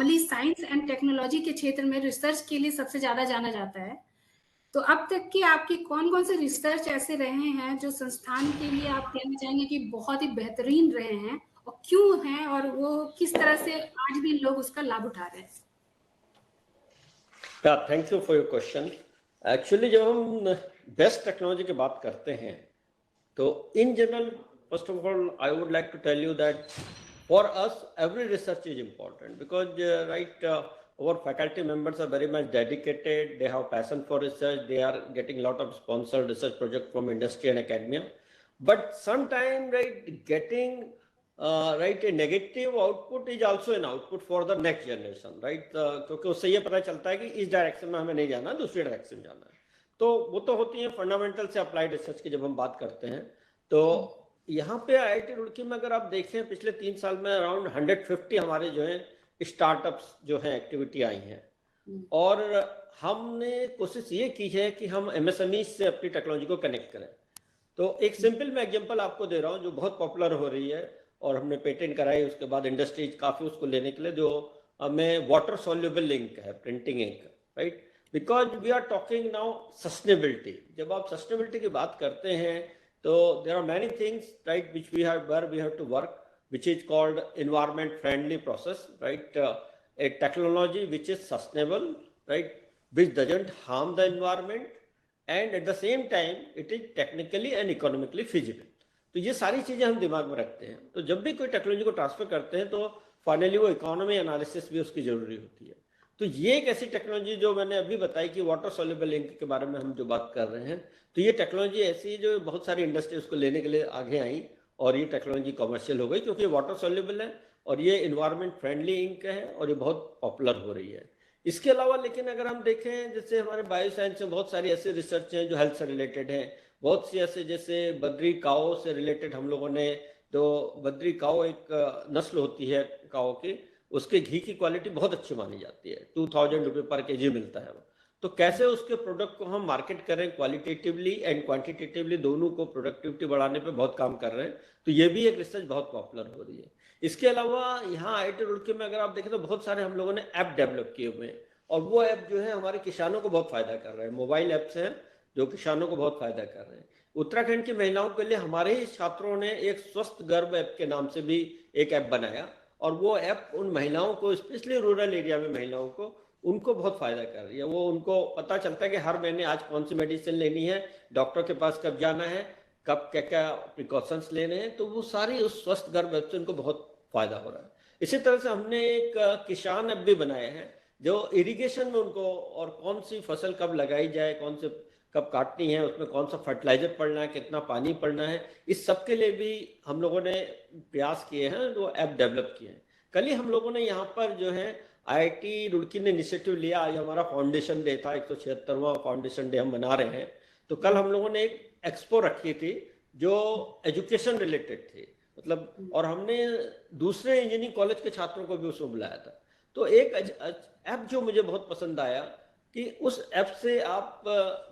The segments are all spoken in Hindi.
नॉर्मली साइंस एंड टेक्नोलॉजी के क्षेत्र में रिसर्च के लिए सबसे ज्यादा जाना जाता है। तो अब तक की आपकी कौन-कौन से रिसर्च ऐसे रहे हैं जो संस्थान के लिए आप कहना चाहेंगे कि बहुत ही बेहतरीन रहे हैं, और क्यों हैं, और वो किस तरह से आज भी लोग उसका लाभ उठा रहे हैं? Thank you for your question. Actually जब हम बेस्ट टेक्नोलॉजी की बात करते हैं तो in general first of all I would like to tell you that for us every research is important because our faculty members are very much dedicated, they have passion for research, they are getting a lot of sponsored research project from industry and academia, but sometimes getting a negative output is also an output for the next generation, क्योंकि उससे ये पता चलता है कि इस डायरेक्शन में हमें नहीं जाना, दूसरी डायरेक्शन जाना है। तो वो तो होती है फंडामेंटल से अप्लाइड रिसर्च की जब हम बात करते हैं। तो यहाँ पे IIT रुड़की में अगर आप देखें पिछले 3 साल में अराउंड 150 हमारे जो है स्टार्टअप्स जो है एक्टिविटी आई हैं, और हमने कोशिश ये की है कि हम MSME से अपनी टेक्नोलॉजी को कनेक्ट करें। तो एक सिंपल मैं एग्जांपल आपको दे रहा हूँ जो बहुत पॉपुलर हो रही है और हमने पेटेंट कराई, उसके बाद इंडस्ट्रीज काफ़ी उसको लेने के लिए, जो हमें वाटर सोल्यूबल इंक है, printing ink, right, because we are talking now sustainability. जब आप सस्टेनेबिलिटी की बात करते हैं तो there are many things right which we have to work, which is called environment friendly process, right, a technology which is sustainable, right, which doesn't harm the environment and at the same time it is technically and economically feasible। तो ये सारी चीजें हम दिमाग में रखते हैं। तो जब भी कोई टेक्नोलॉजी को ट्रांसफर करते हैं तो फाइनली वो इकोनॉमी एनालिसिस भी उसकी जरूरी होती है। तो ये एक ऐसी टेक्नोलॉजी जो मैंने अभी बताई कि वाटर सोल्यूबल इंक के बारे में हम जो बात कर रहे हैं, तो ये टेक्नोलॉजी ऐसी जो बहुत सारी इंडस्ट्री उसको लेने के लिए आगे आई और ये टेक्नोलॉजी कमर्शियल हो गई क्योंकि वाटर सोल्यूबल है और ये इन्वायरमेंट फ्रेंडली इंक है और ये बहुत पॉपुलर हो रही है। इसके अलावा लेकिन अगर हम देखें जैसे हमारे बायोसाइंस में बहुत सारी ऐसे रिसर्च हैं जो हेल्थ से रिलेटेड हैं, बहुत सी ऐसे जैसे बद्री काओ से रिलेटेड हम लोगों ने, तो बद्री काओ एक नस्ल होती है काओ की, उसके घी की क्वालिटी बहुत अच्छी मानी जाती है, 2000 रुपये पर केजी मिलता है वो। तो कैसे उसके प्रोडक्ट को हम मार्केट करें क्वालिटेटिवली एंड क्वांटिटेटिवली, दोनों को प्रोडक्टिविटी बढ़ाने पे बहुत काम कर रहे हैं। तो ये भी एक रिसर्च बहुत पॉपुलर हो रही है। इसके अलावा यहाँ IIT रुड़की में अगर आप देखें तो बहुत सारे हम लोगों ने ऐप डेवलप किए हुए हैं और वो ऐप जो है हमारे किसानों को बहुत फायदा कर रहे हैं। मोबाइल ऐप्स हैं जो किसानों को बहुत फायदा कर रहे हैं। उत्तराखंड की महिलाओं के लिए हमारे ही छात्रों ने एक स्वस्थ गर्भ ऐप के नाम से भी एक ऐप बनाया और वो ऐप उन महिलाओं को, स्पेशली रूरल एरिया में महिलाओं को, उनको बहुत फायदा कर रही है। वो उनको पता चलता है कि हर महीने आज कौन सी मेडिसिन लेनी है, डॉक्टर के पास कब जाना है, कब क्या क्या प्रिकॉशंस लेने हैं, तो वो सारी उस स्वस्थ गर्भ ऐप से उनको बहुत फायदा हो रहा है। इसी तरह से हमने एक किसान ऐप भी बनाए हैं जो इरिगेशन में उनको, और कौन सी फसल कब लगाई जाए, कौन से कब काटनी है, उसमें कौन सा फर्टिलाइजर पड़ना है, कितना पानी पड़ना है, इस सब के लिए भी हम लोगों ने प्रयास किए हैं, जो ऐप डेवलप किए हैं। कल ही हम लोगों ने यहाँ पर जो है IIT रुड़की ने इनिशिएटिव लिया, आज हमारा फाउंडेशन डे था, 176वां फाउंडेशन डे हम मना रहे हैं। तो कल हम लोगों ने एक एक्सपो रखी थी जो एजुकेशन रिलेटेड थी, मतलब, और हमने दूसरे इंजीनियरिंग कॉलेज के छात्रों को भी उसमें बुलाया था। तो एक ऐप जो मुझे बहुत पसंद आया कि उस ऐप से आप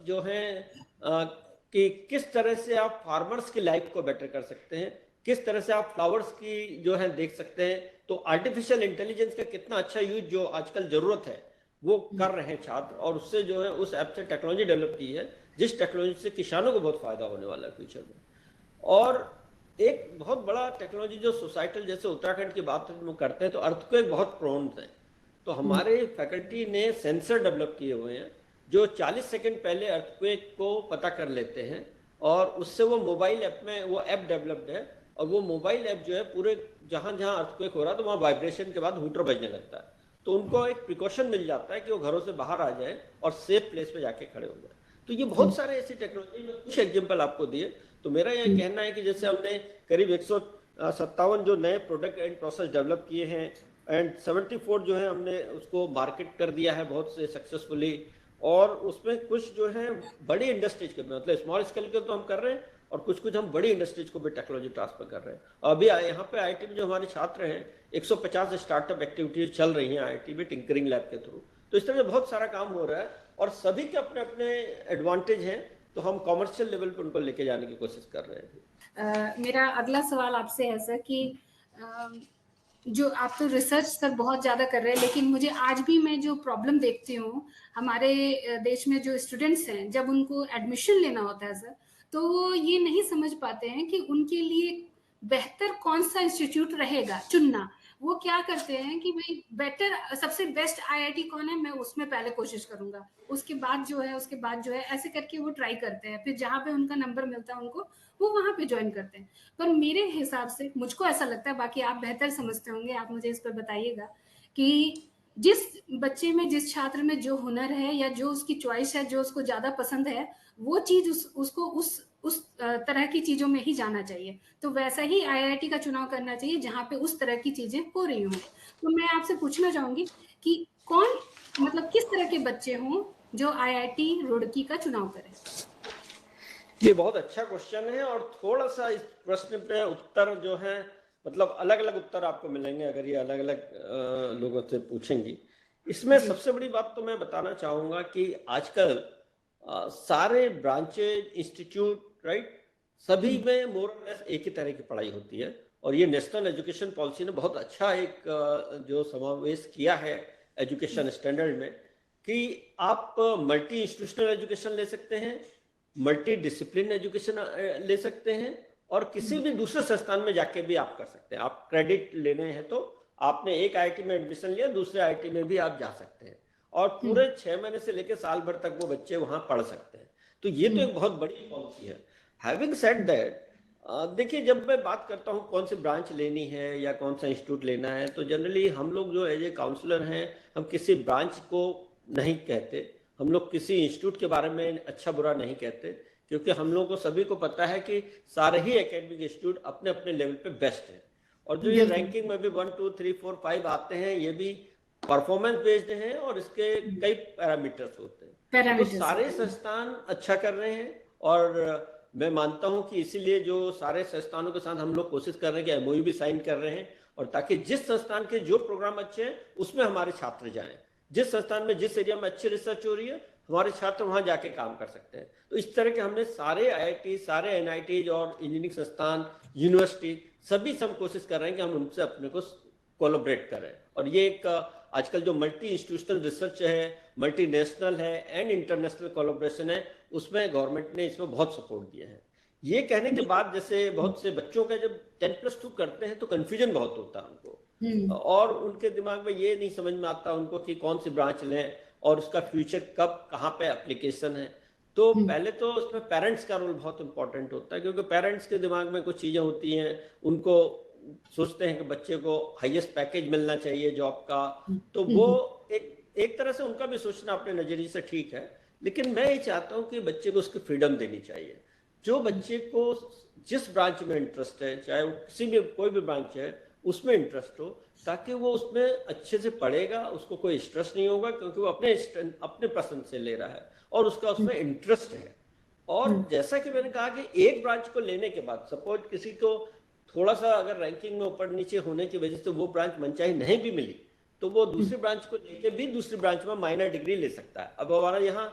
जो है कि किस तरह से आप फार्मर्स की लाइफ को बेटर कर सकते हैं, किस तरह से आप फ्लावर्स की जो है देख सकते हैं। तो आर्टिफिशियल इंटेलिजेंस का कितना अच्छा यूज जो आजकल जरूरत है वो कर रहे हैं छात्र, और उससे जो है उस ऐप से टेक्नोलॉजी डेवलप की है जिस टेक्नोलॉजी से किसानों को बहुत फायदा होने वाला है फ्यूचर में। और एक बहुत बड़ा टेक्नोलॉजी जो सोसाइटल, जैसे उत्तराखंड की बात हम करते हैं तो अर्थक्वेक बहुत प्रोन है, तो हमारे फैकल्टी ने सेंसर डेवलप किए हुए हैं जो 40 सेकंड पहले अर्थक्वेक को पता कर लेते हैं और उससे वो मोबाइल ऐप में, वो ऐप डेवलप्ड है और वो मोबाइल ऐप जो है पूरे जहां जहां अर्थक्वेक हो रहा है तो वहां वाइब्रेशन के बाद हूटर बजने लगता है, तो उनको एक प्रिकॉशन मिल जाता है कि वो घरों से बाहर आ जाए और सेफ प्लेस पे जाके खड़े हो जाए। तो ये बहुत सारे ऐसी टेक्नोलॉजी में कुछ एग्जाम्पल आपको दिए। तो मेरा यह कहना है कि जैसे हमने करीब 157 जो नए प्रोडक्ट एंड प्रोसेस डेवलप किए हैं एंड 74 जो है हमने उसको मार्केट कर दिया है बहुत से सक्सेसफुली, और उसमें कुछ जो है बड़ी इंडस्ट्रीज के, मतलब स्मॉल स्केल के तो हम कर रहे हैं और कुछ कुछ हम बड़ी इंडस्ट्रीज को भी टेक्नोलॉजी ट्रांसफर कर रहे हैं। अभी यहाँ पे IIT में जो हमारे छात्र हैं 150 स्टार्टअप एक्टिविटीज चल रही हैं IIT में टिंकरिंग लैब के थ्रू। तो इस तरह से बहुत सारा काम हो रहा है और सभी के अपने अपने एडवांटेज हैं, तो हम कॉमर्शियल लेवल पर उनको लेके जाने की कोशिश कर रहे हैं। मेरा अगला सवाल आपसे है सर कि जो आप तो रिसर्च सर बहुत ज़्यादा कर रहे हैं, लेकिन मुझे आज भी मैं जो प्रॉब्लम देखती हूँ, हमारे देश में जो स्टूडेंट्स हैं, जब उनको एडमिशन लेना होता है सर, तो वो ये नहीं समझ पाते हैं कि उनके लिए बेहतर कौन-सा इंस्टीट्यूट रहेगा, चुनना। वो क्या करते हैं कि भई बेटर सबसे बेस्ट आईआईटी कौन है, मैं उसमें पहले कोशिश करूँगा। उसके बाद जो है, ऐसे करके वो ट्राई करते हैं। फिर जहाँ पे उनका नंबर मिलता है उनको, वो वहाँ पे जॉइन करते हैं। पर मेरे हिसाब से मुझको ऐसा लगता है, बाकी आप बेहतर समझते होंगे, आप मुझे इस पर बताइएगा कि जिस बच्चे में, जिस छात्र में जो हुनर है या जो उसकी चॉइस है, जो उसको ज़्यादा पसंद है, वो चीज़ उसको उस तरह की चीज़ों में ही जाना चाहिए। तो वैसा ही आईआईटी का चुनाव करना चाहिए जहाँ पे उस तरह की चीज़ें हो रही हों। तो मैं आपसे पूछना चाहूँगी कि कौन मतलब किस तरह के बच्चे हों जो आईआईटी रुड़की का चुनाव करें? ये बहुत अच्छा क्वेश्चन है, और थोड़ा सा इस प्रश्न पे उत्तर जो है, मतलब अलग अलग उत्तर आपको मिलेंगे अगर ये अलग अलग लोगों से पूछेंगी। इसमें सबसे बड़ी बात तो मैं बताना चाहूंगा कि आजकल सारे ब्रांचेज, इंस्टीट्यूट, राइट, सभी में मोर और लेस एक ही तरह की पढ़ाई होती है। और ये नेशनल एजुकेशन पॉलिसी ने बहुत अच्छा एक जो समावेश किया है एजुकेशन स्टैंडर्ड में, कि आप मल्टी इंस्टीट्यूशनल एजुकेशन ले सकते हैं, मल्टी डिसिप्लिन एजुकेशन ले सकते हैं, और किसी भी दूसरे संस्थान में जाके भी आप कर सकते हैं। आप क्रेडिट लेने हैं तो आपने एक आईआईटी में एडमिशन लिया, दूसरे आईआईटी में भी आप जा सकते हैं, और पूरे 6 महीने से लेकर साल भर तक वो बच्चे वहां पढ़ सकते हैं। तो ये तो एक बहुत बड़ी पॉलिसी है। हैविंग सेड दैट, देखिए, जब मैं बात करता हूँ कौन सी ब्रांच लेनी है या कौन सा इंस्टीट्यूट लेना है, तो जनरली हम लोग जो एज ए काउंसलर हैं, हम किसी ब्रांच को नहीं कहते, हम लोग किसी इंस्टीट्यूट के बारे में अच्छा बुरा नहीं कहते, क्योंकि हम लोगों को सभी को पता है कि सारे ही एकेडमिक इंस्टीट्यूट अपने अपने लेवल पे बेस्ट हैं। और जो ये रैंकिंग में भी 1 2 3 4 5 आते हैं, ये भी परफॉर्मेंस बेस्ड हैं, और इसके कई पैरामीटर्स होते हैं। तो सारे संस्थान अच्छा कर रहे हैं, और मैं मानता हूं कि इसीलिए जो सारे संस्थानों के साथ हम लोग कोशिश कर रहे हैं कि एमओयू भी साइन कर रहे हैं, और ताकि जिस संस्थान के जो प्रोग्राम अच्छे हैं उसमें हमारे छात्र जाएं, जिस संस्थान में, जिस एरिया में अच्छी रिसर्च हो रही है, हमारे छात्र वहां जाके काम कर सकते हैं। तो इस तरह के हमने सारे आईआईटी, सारे एनआईटी और इंजीनियरिंग संस्थान, यूनिवर्सिटी, सभी से हम कोशिश कर रहे हैं कि हम उनसे अपने को कोलैबोरेट करें। और ये एक आजकल जो मल्टी इंस्टीट्यूशनल रिसर्च है, मल्टी नेशनल है एंड इंटरनेशनल कोलैबोरेशन है, उसमें गवर्नमेंट ने इसमें बहुत सपोर्ट दिया है। ये कहने के बाद, जैसे बहुत से बच्चों का जब 10+2 करते हैं तो कंफ्यूजन बहुत होता है उनको, और उनके दिमाग में ये नहीं समझ में आता उनको कि कौन सी ब्रांच लें और उसका फ्यूचर कब कहाँ पे एप्लीकेशन है। तो पहले तो उसमें पेरेंट्स का रोल बहुत इंपॉर्टेंट होता है, क्योंकि पेरेंट्स के दिमाग में कुछ चीजें होती हैं, उनको सोचते हैं कि बच्चे को हाईएस्ट पैकेज मिलना चाहिए जॉब का। तो वो एक तरह से उनका भी सोचना अपने नजरिए से ठीक है, लेकिन मैं ये चाहता हूँ कि बच्चे को उसकी फ्रीडम देनी चाहिए। जो बच्चे को जिस ब्रांच में इंटरेस्ट है, चाहे वो किसी भी कोई भी ब्रांच है, उसमें इंटरेस्ट हो, ताकि वो उसमें अच्छे से पढ़ेगा, उसको कोई स्ट्रेस नहीं होगा, क्योंकि वो अपने पसंद से ले रहा है और उसका उसमें इंटरेस्ट है। और जैसा कि मैंने कहा कि एक ब्रांच को लेने के बाद, सपोज किसी को थोड़ा सा अगर रैंकिंग में ऊपर नीचे होने की वजह से वो ब्रांच मनचाही नहीं भी मिली, तो वो दूसरी ब्रांच को लेके भी दूसरी ब्रांच में माइनर डिग्री ले सकता है। अब हमारा यहाँ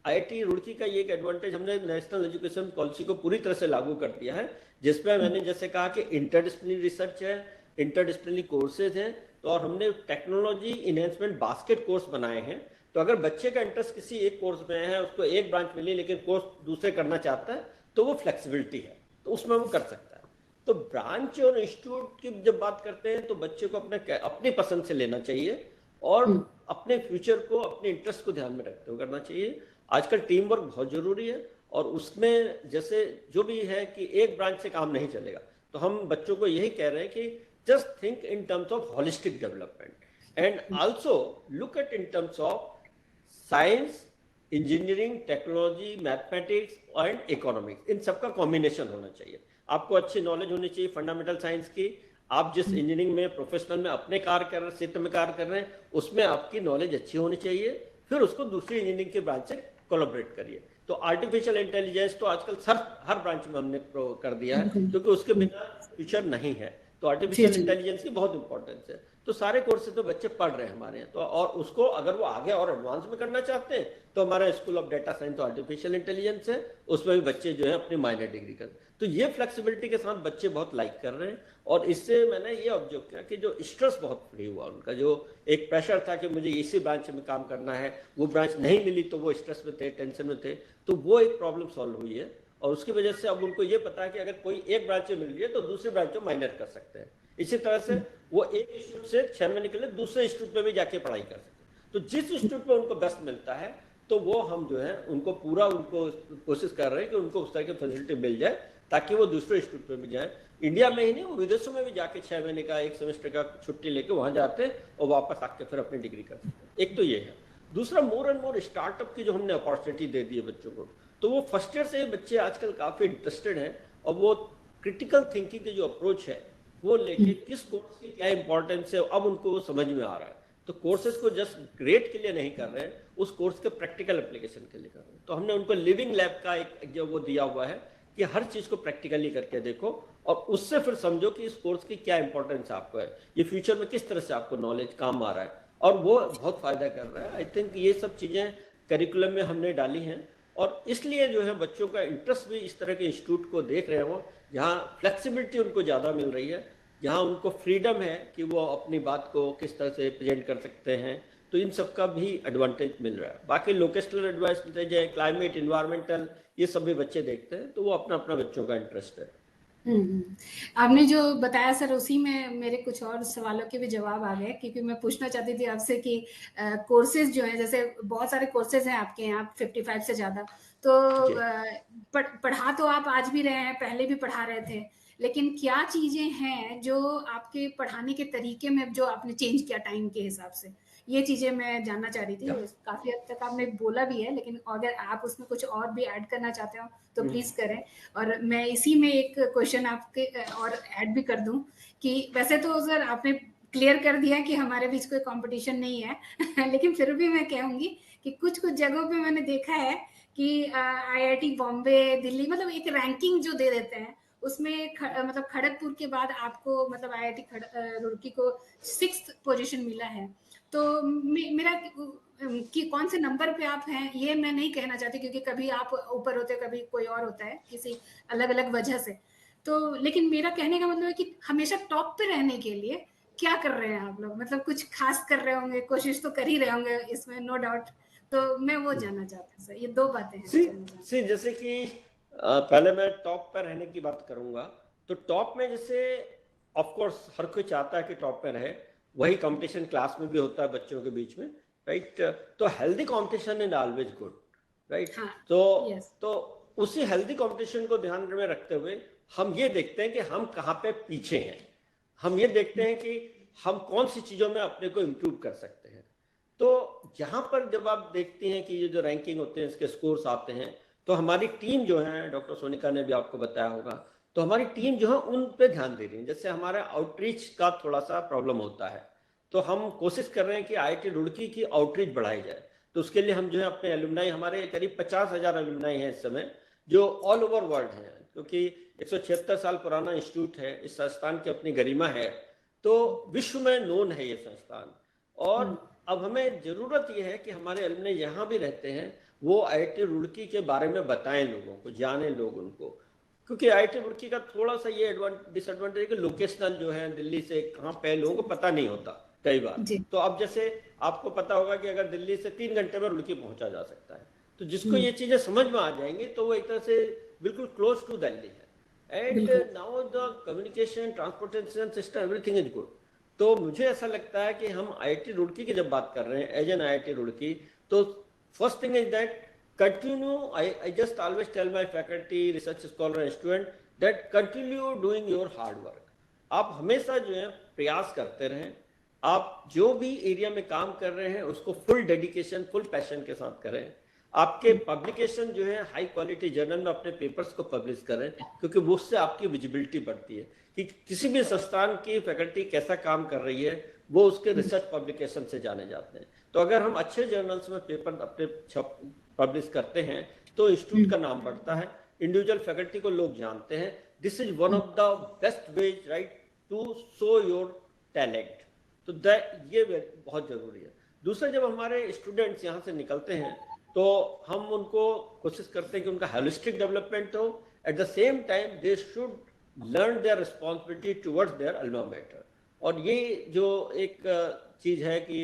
आईआईटी रुड़की का ये एक एडवांटेज, हमने नेशनल एजुकेशन पॉलिसी को पूरी तरह से लागू कर दिया है, जिसमें मैंने जैसे कहा कि इंटरडिसिप्लिनरी रिसर्च है, इंटरडिसिप्लिनरी कोर्सेज हैं, तो और हमने टेक्नोलॉजी इनहेंसमेंट बास्केट कोर्स बनाए हैं। तो अगर बच्चे का इंटरेस्ट किसी एक कोर्स में है, उसको एक ब्रांच मिली लेकिन कोर्स दूसरे करना चाहता है, तो वो फ्लेक्सिबिलिटी है, तो उसमें वो कर सकता है। तो ब्रांच और इंस्टीट्यूट की जब बात करते हैं तो बच्चे को अपनी पसंद से लेना चाहिए, और अपने फ्यूचर को, अपने इंटरेस्ट को ध्यान में रखते हुए करना चाहिए। आजकल टीम वर्क बहुत जरूरी है, और उसमें जैसे जो भी है कि एक ब्रांच से काम नहीं चलेगा, तो हम बच्चों को यही कह रहे हैं कि just think in terms of holistic development and also look at in terms of science, engineering, technology, mathematics and economics. इन सबका कॉम्बिनेशन होना चाहिए। आपको अच्छी नॉलेज होनी चाहिए फंडामेंटल साइंस की। आप जिस इंजीनियरिंग में, प्रोफेशनल में अपने कार्य कर रहे हैं, क्षेत्र में कार्य कर रहे हैं, उसमें आपकी नॉलेज अच्छी होनी चाहिए, फिर उसको दूसरी इंजीनियरिंग के ब्रांच से कोलैबोरेट करिए। तो आर्टिफिशियल इंटेलिजेंस तो आजकल हर ब्रांच में हमने कर दिया है, क्योंकि उसके बिना फ्यूचर नहीं है। तो आर्टिफिशियल इंटेलिजेंस की बहुत इंपॉर्टेंस है। तो सारे कोर्सेज तो बच्चे पढ़ रहे हैं हमारे यहाँ, तो और उसको अगर वो आगे और एडवांस में करना चाहते हैं तो हमारा स्कूल ऑफ डेटा साइंस तो आर्टिफिशियल इंटेलिजेंस है, उसमें भी बच्चे जो है अपनी माइनर डिग्री कर, तो ये फ्लेक्सिबिलिटी के साथ बच्चे बहुत लाइक कर रहे हैं। और इससे मैंने ये ऑब्जर्व किया कि जो स्ट्रेस बहुत फ्री हुआ उनका, जो एक प्रेशर था कि मुझे इसी ब्रांच में काम करना है, वो ब्रांच नहीं मिली तो वो स्ट्रेस में थे, टेंशन में थे, तो वो एक प्रॉब्लम सॉल्व हुई है। और उसकी वजह से अब उनको ये पता है कि अगर कोई एक ब्रांच में मिल रही है तो दूसरी ब्रांच में माइनर कर सकते हैं। इसी तरह से वो एक इंस्टीट्यूट से 6 महीने के लिए दूसरे इंस्टीट्यूट में भी जाके पढ़ाई कर सकते हैं। तो जिस इंस्टीट्यूट में उनको बेस्ट मिलता है तो वो हम जो है उनको पूरा उनको कोशिश कर रहे हैं कि उनको उस तरह की फैसिलिटी मिल जाए ताकि वो दूसरे इंस्टीट्यूट में भी जाए। इंडिया में ही नहीं, वो विदेशों में भी जाके 6 महीने का 1 सेमेस्टर का छुट्टी लेके वहां जाते हैं और वापस आके फिर अपनी डिग्री करते हैं। एक तो ये है। दूसरा, मोर एंड मोर स्टार्टअप की जो हमने अपॉर्चुनिटी दे दी है बच्चों को, तो वो फर्स्ट ईयर से बच्चे आजकल काफी इंटरेस्टेड हैं और वो क्रिटिकल थिंकिंग की जो अप्रोच है वो लेके किस कोर्स की क्या इंपॉर्टेंस है अब उनको वो समझ में आ रहा है। तो कोर्सेज को जस्ट ग्रेड के लिए नहीं कर रहे हैं, उस कोर्स के प्रैक्टिकल एप्लीकेशन के लिए कर रहे हैं। तो हमने उनको लिविंग लैब का एक जो वो दिया हुआ है कि हर चीज को प्रैक्टिकली करके देखो और उससे फिर समझो कि इस कोर्स की क्या इंपॉर्टेंस आपको है, ये फ्यूचर में किस तरह से आपको नॉलेज काम आ रहा है, और वो बहुत फायदा कर रहा है। आई थिंक ये सब चीजें करिकुलम में हमने डाली हैं और इसलिए जो है बच्चों का इंटरेस्ट भी इस तरह के इंस्टीट्यूट को देख रहे हो जहाँ फ्लेक्सिबिलिटी उनको ज़्यादा मिल रही है, जहाँ उनको फ्रीडम है कि वो अपनी बात को किस तरह से प्रेजेंट कर सकते हैं। तो इन सब का भी एडवांटेज मिल रहा है। बाकी लोकेशनल एडवांटेज है, क्लाइमेट, इन्वायरमेंटल, ये सब भी बच्चे देखते हैं, तो वो अपना अपना बच्चों का इंटरेस्ट है। आपने जो बताया सर, उसी में मेरे कुछ और सवालों के भी जवाब आ गए, क्योंकि मैं पूछना चाहती थी आपसे कि कोर्सेज जो है, जैसे बहुत सारे कोर्सेज हैं आपके यहाँ 55 से ज्यादा, तो पढ़ा तो आप आज भी रहे हैं, पहले भी पढ़ा रहे थे, लेकिन क्या चीजें हैं जो आपके पढ़ाने के तरीके में जो आपने चेंज किया टाइम के हिसाब से, ये चीजें मैं जानना चाह रही थी। काफी हद तक आपने बोला भी है, लेकिन अगर आप उसमें कुछ और भी ऐड करना चाहते हो तो प्लीज करें। और मैं इसी में एक क्वेश्चन आपके और ऐड भी कर दूं कि वैसे तो सर आपने क्लियर कर दिया कि हमारे बीच कोई कंपटीशन नहीं है लेकिन फिर भी मैं कहूंगी कि कुछ कुछ जगहों पे मैंने देखा है कि IIT बॉम्बे, दिल्ली, मतलब एक रैंकिंग जो दे देते हैं उसमें मतलब खड़गपुर के बाद आपको मतलब IIT रुड़की को 6th पोजीशन मिला है। तो मेरा कि कौन से नंबर पे आप हैं ये मैं नहीं कहना चाहती, क्योंकि कभी आप ऊपर होते हैं, कभी कोई और होता है, किसी अलग अलग वजह से। तो लेकिन मेरा कहने का मतलब है कि हमेशा टॉप पे रहने के लिए क्या कर रहे हैं आप लोग, मतलब कुछ खास कर रहे होंगे, कोशिश तो कर ही रहे होंगे इसमें, नो डाउट। तो मैं वो जानना चाहता हूँ सर, ये 2 बातें हैं। जैसे कि पहले मैं टॉप पर रहने की बात करूंगा, तो टॉप में जैसे ऑफ कोर्स हर कोई चाहता है कि टॉप पे रहे, वही कंपटीशन क्लास में भी होता है बच्चों के बीच में, राइट। तो healthy competition is always good, right. तो उसी हेल्दी कंपटीशन को ध्यान में रखते हुए हम ये देखते हैं कि हम कहाँ पे पीछे हैं, हम ये देखते हैं कि हम कौन सी चीजों में अपने को इम्प्रूव कर सकते हैं। तो यहाँ पर जब आप देखते हैं कि ये जो रैंकिंग होते हैं, इसके स्कोर्स आते हैं, तो हमारी टीम जो है, डॉक्टर सोनिका ने भी आपको बताया होगा, तो हमारी टीम जो है उन पे ध्यान दे रही है। जैसे हमारा आउटरीच का थोड़ा सा प्रॉब्लम होता है, तो हम कोशिश कर रहे हैं कि IIT रुड़की की आउटरीच बढ़ाई जाए। तो उसके लिए हम जो है अपने एलुमनाई, हमारे करीब 50,000 एलुमनाई हैं इस समय, जो ऑल ओवर वर्ल्ड हैं, क्योंकि 176 साल पुराना इंस्टीट्यूट है, इस संस्थान की अपनी गरिमा है, तो विश्व में नोन है ये संस्थान। और अब हमें जरूरत यह है कि हमारे एलुमनाई यहाँ भी रहते हैं, वो IIT रुड़की के बारे में बताएं लोगों को, जाने लोग उनको, क्योंकि IIT रुड़की का थोड़ा सा ये डिसएडवांटेज है कि लोकेशनल जो है दिल्ली से कहाँ पे लोगों को पता नहीं होता कई बार। तो अब जैसे आपको पता होगा कि अगर दिल्ली से 3 घंटे में रुड़की पहुंचा जा सकता है, तो जिसको ये चीजें समझ में आ जाएंगी तो वो एक तरह से बिल्कुल क्लोज टू दिल्ली है। And now the communication, transportation system, everything is good. तो मुझे ऐसा लगता है कि हम IIT रुड़की की जब बात कर रहे हैं एज एन IIT रुड़की, तो first thing is that continue, I just always tell my faculty, research scholar and student that continue doing your hard work. आप हमेशा जो है प्रयास करते रहें, आप जो भी एरिया में काम कर रहे हैं उसको फुल डेडिकेशन, फुल पैशन के साथ करें। आपके पब्लिकेशन जो है हाई क्वालिटी जर्नल में अपने पेपर्स को पब्लिश करें, क्योंकि वो उससे आपकी विजिबिलिटी बढ़ती है कि किसी भी संस्थान की फैकल्टी कैसा काम कर रही है, वो उसके रिसर्च पब्लिकेशन से जाने जाते हैं। तो अगर हम अच्छे जर्नल्स में पेपर अपने पब्लिश करते हैं तो इंस्टीट्यूट का नाम बढ़ता है, इंडिविजुअल फैकल्टी को लोग जानते हैं। This is one of the best ways, right, to show your talent. तो ये बहुत जरूरी है। दूसरा, जब हमारे स्टूडेंट्स यहाँ से निकलते हैं तो हम उनको कोशिश करते हैं कि उनका होलिस्टिक डेवलपमेंट हो, at the same time they should learn their responsibility towards their alma mater. और ये जो एक चीज है कि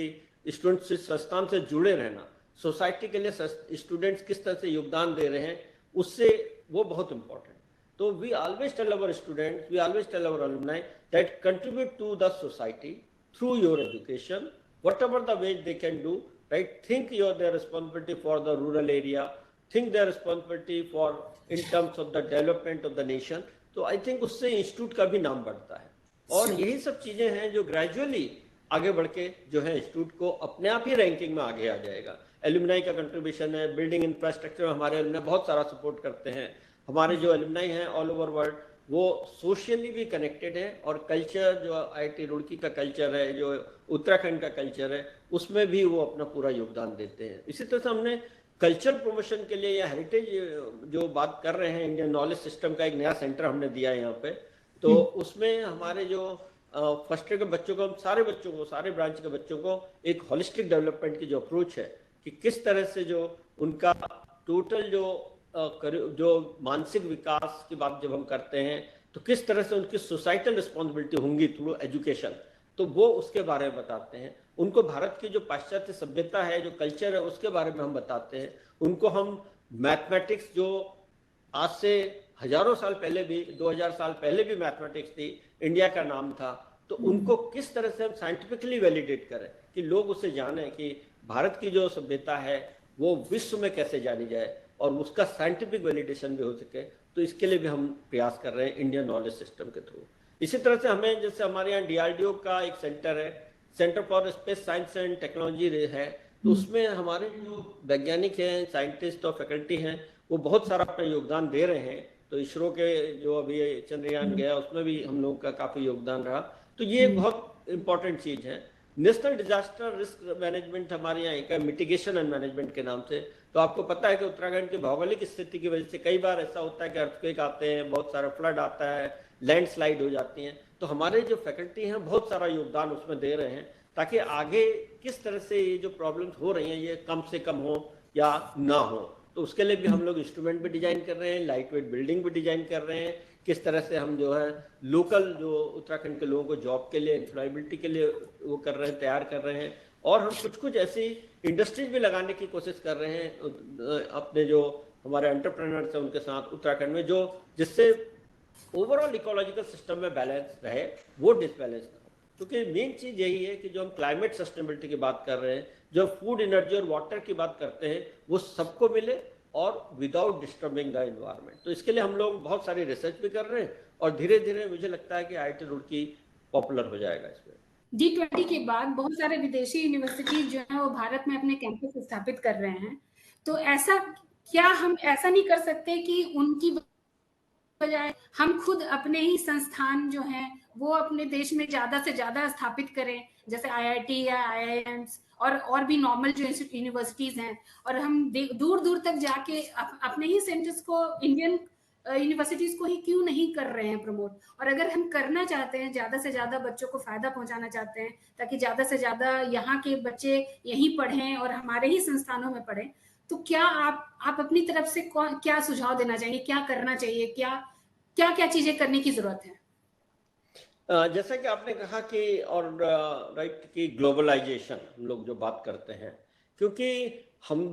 स्टूडेंट्स इस संस्थान से जुड़े रहना, सोसाइटी के लिए स्टूडेंट्स किस तरह से योगदान दे रहे हैं, उससे वो बहुत इंपॉर्टेंट। तो we always tell our students, we always tell our alumni that contribute to the society through your education, whatever the way they can do, right? Think their responsibility for the rural area, think their responsibility for in terms of the development of the nation. तो आई थिंक उससे इंस्टीट्यूट का भी नाम बढ़ता है। और यही सब चीजें हैं जो ग्रेजुअली आगे बढ़ के जो है इंस्टीट्यूट को अपने आप ही रैंकिंग में आगे आ जाएगा। एलुमनाई का कंट्रीब्यूशन है, बिल्डिंग इंफ्रास्ट्रक्चर में हमारे एलुमनाई बहुत सारा सपोर्ट करते हैं। हमारे जो एलुमनाई हैं ऑल ओवर वर्ल्ड वो सोशली भी कनेक्टेड है, और कल्चर जो आईआईटी रुड़की का कल्चर है, जो उत्तराखंड का कल्चर है, उसमें भी वो अपना पूरा योगदान देते हैं। इसी तरह से हमने कल्चर प्रमोशन के लिए या हेरिटेज जो बात कर रहे हैं, इंडियन नॉलेज सिस्टम का एक नया सेंटर हमने दिया है यहाँ पे। तो उसमें हमारे जो फर्स्ट ईयर के बच्चों को, हम सारे बच्चों को, सारे ब्रांच के बच्चों को एक होलिस्टिक डेवलपमेंट की जो अप्रोच है कि किस तरह से जो उनका टोटल जो मानसिक विकास की बात जब हम करते हैं तो किस तरह से उनकी सोसाइटल रिस्पॉन्सिबिलिटी होंगी थ्रू एजुकेशन, तो वो उसके बारे में बताते हैं। उनको भारत की जो पाश्चात्य सभ्यता है, जो कल्चर है, उसके बारे में हम बताते हैं। उनको हम मैथमेटिक्स, जो आज से हजारों साल पहले भी, 2000 साल पहले भी मैथमेटिक्स थी, इंडिया का नाम था, तो उनको किस तरह से हम साइंटिफिकली वैलिडेट करें कि लोग उसे जाने कि भारत की जो सभ्यता है वो विश्व में कैसे जानी जाए और उसका साइंटिफिक वैलिडेशन भी हो सके। तो इसके लिए भी हम प्रयास कर रहे हैं इंडियन नॉलेज सिस्टम के थ्रू। इसी तरह से हमें, जैसे हमारे यहाँ डीआरडीओ का एक सेंटर है, centre for space science and technology है, तो उसमें हमारे जो वैज्ञानिक हैं, साइंटिस्ट और फैकल्टी हैं, वो बहुत सारा अपना योगदान दे रहे हैं। तो इसरो के जो अभी चंद्रयान गया उसमें भी हम लोग का काफी योगदान रहा। तो ये बहुत इंपॉर्टेंट चीज है। नेशनल डिजास्टर रिस्क मैनेजमेंट हमारे यहाँ एक है, मिटिगेशन एंड मैनेजमेंट के नाम से। तो आपको पता है कि उत्तराखंड की भौगोलिक स्थिति की वजह से कई बार ऐसा होता है कि अर्थक्वेक आते हैं, बहुत सारा फ्लड आता है, लैंडस्लाइड हो जाती हैं। तो हमारे जो फैकल्टी हैं बहुत सारा योगदान उसमें दे रहे हैं, ताकि आगे किस तरह से ये जो प्रॉब्लम्स हो रही हैं ये कम से कम हो या ना हो। तो उसके लिए भी हम लोग इंस्ट्रूमेंट भी डिजाइन कर रहे हैं, लाइट वेट बिल्डिंग भी डिजाइन कर रहे हैं, किस तरह से हम जो है लोकल जो उत्तराखंड के लोगों को जॉब के लिए, एम्प्लॉयबिलिटी के लिए वो कर रहे हैं, तैयार कर रहे हैं। और हम कुछ कुछ ऐसी इंडस्ट्रीज भी लगाने की कोशिश कर रहे हैं अपने जो हमारे एंटरप्रेन्योर्स हैं उनके साथ उत्तराखंड में, जो जिससे ओवरऑल इकोलॉजिकल सिस्टम में बैलेंस रहे, वो डिसबैलेंस ना हो। क्योंकि मेन चीज यही है कि जो हम क्लाइमेट सस्टेनेबिलिटी की बात कर रहे हैं, जो फूड, एनर्जी और वाटर की बात करते हैं, वो सबको मिले और विदाउट डिस्टर्बिंग द एनवायरनमेंट। तो इसके लिए हम लोग बहुत सारी रिसर्च भी कर रहे हैं, और धीरे धीरे मुझे लगता है कि आईआईटी रुड़की पॉपुलर हो जाएगा इसमें। G20 के बाद बहुत सारे विदेशी यूनिवर्सिटी जो है वो भारत में अपने कैंपस स्थापित कर रहे हैं। तो ऐसा क्या हम ऐसा नहीं कर सकते कि उनकी बजाय हम खुद अपने ही संस्थान जो हैं वो अपने देश में ज्यादा से ज्यादा स्थापित करें, जैसे आईआईटी या आईआईएम्स और भी नॉर्मल जो यूनिवर्सिटीज हैं, और हम दूर दूर तक जाके अपने ही सेंटर्स को, इंडियन यूनिवर्सिटीज को ही क्यों नहीं कर रहे हैं प्रमोट। और अगर हम करना चाहते हैं, ज्यादा से ज्यादा बच्चों को फायदा पहुंचाना चाहते हैं, ताकि ज्यादा से ज्यादा यहाँ के बच्चे यहीं पढ़ें और हमारे ही संस्थानों में पढ़ें, तो क्या आप अपनी तरफ से क्या सुझाव देना चाहिए, क्या करना चाहिए, क्या क्या चीजें करने की जरूरत है? जैसा कि आपने कहा कि और राइट कि ग्लोबलाइजेशन हम लोग जो बात करते हैं, क्योंकि हम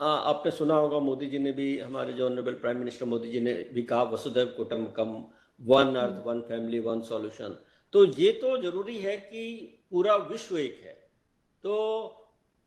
आपने सुना होगा मोदी जी ने भी, हमारे जो honourable prime minister Modi ji ने भी कहा वसुधैव कुटुंबकम, one earth one family one solution. तो ये तो जरूरी है कि पूरा विश्व एक है। तो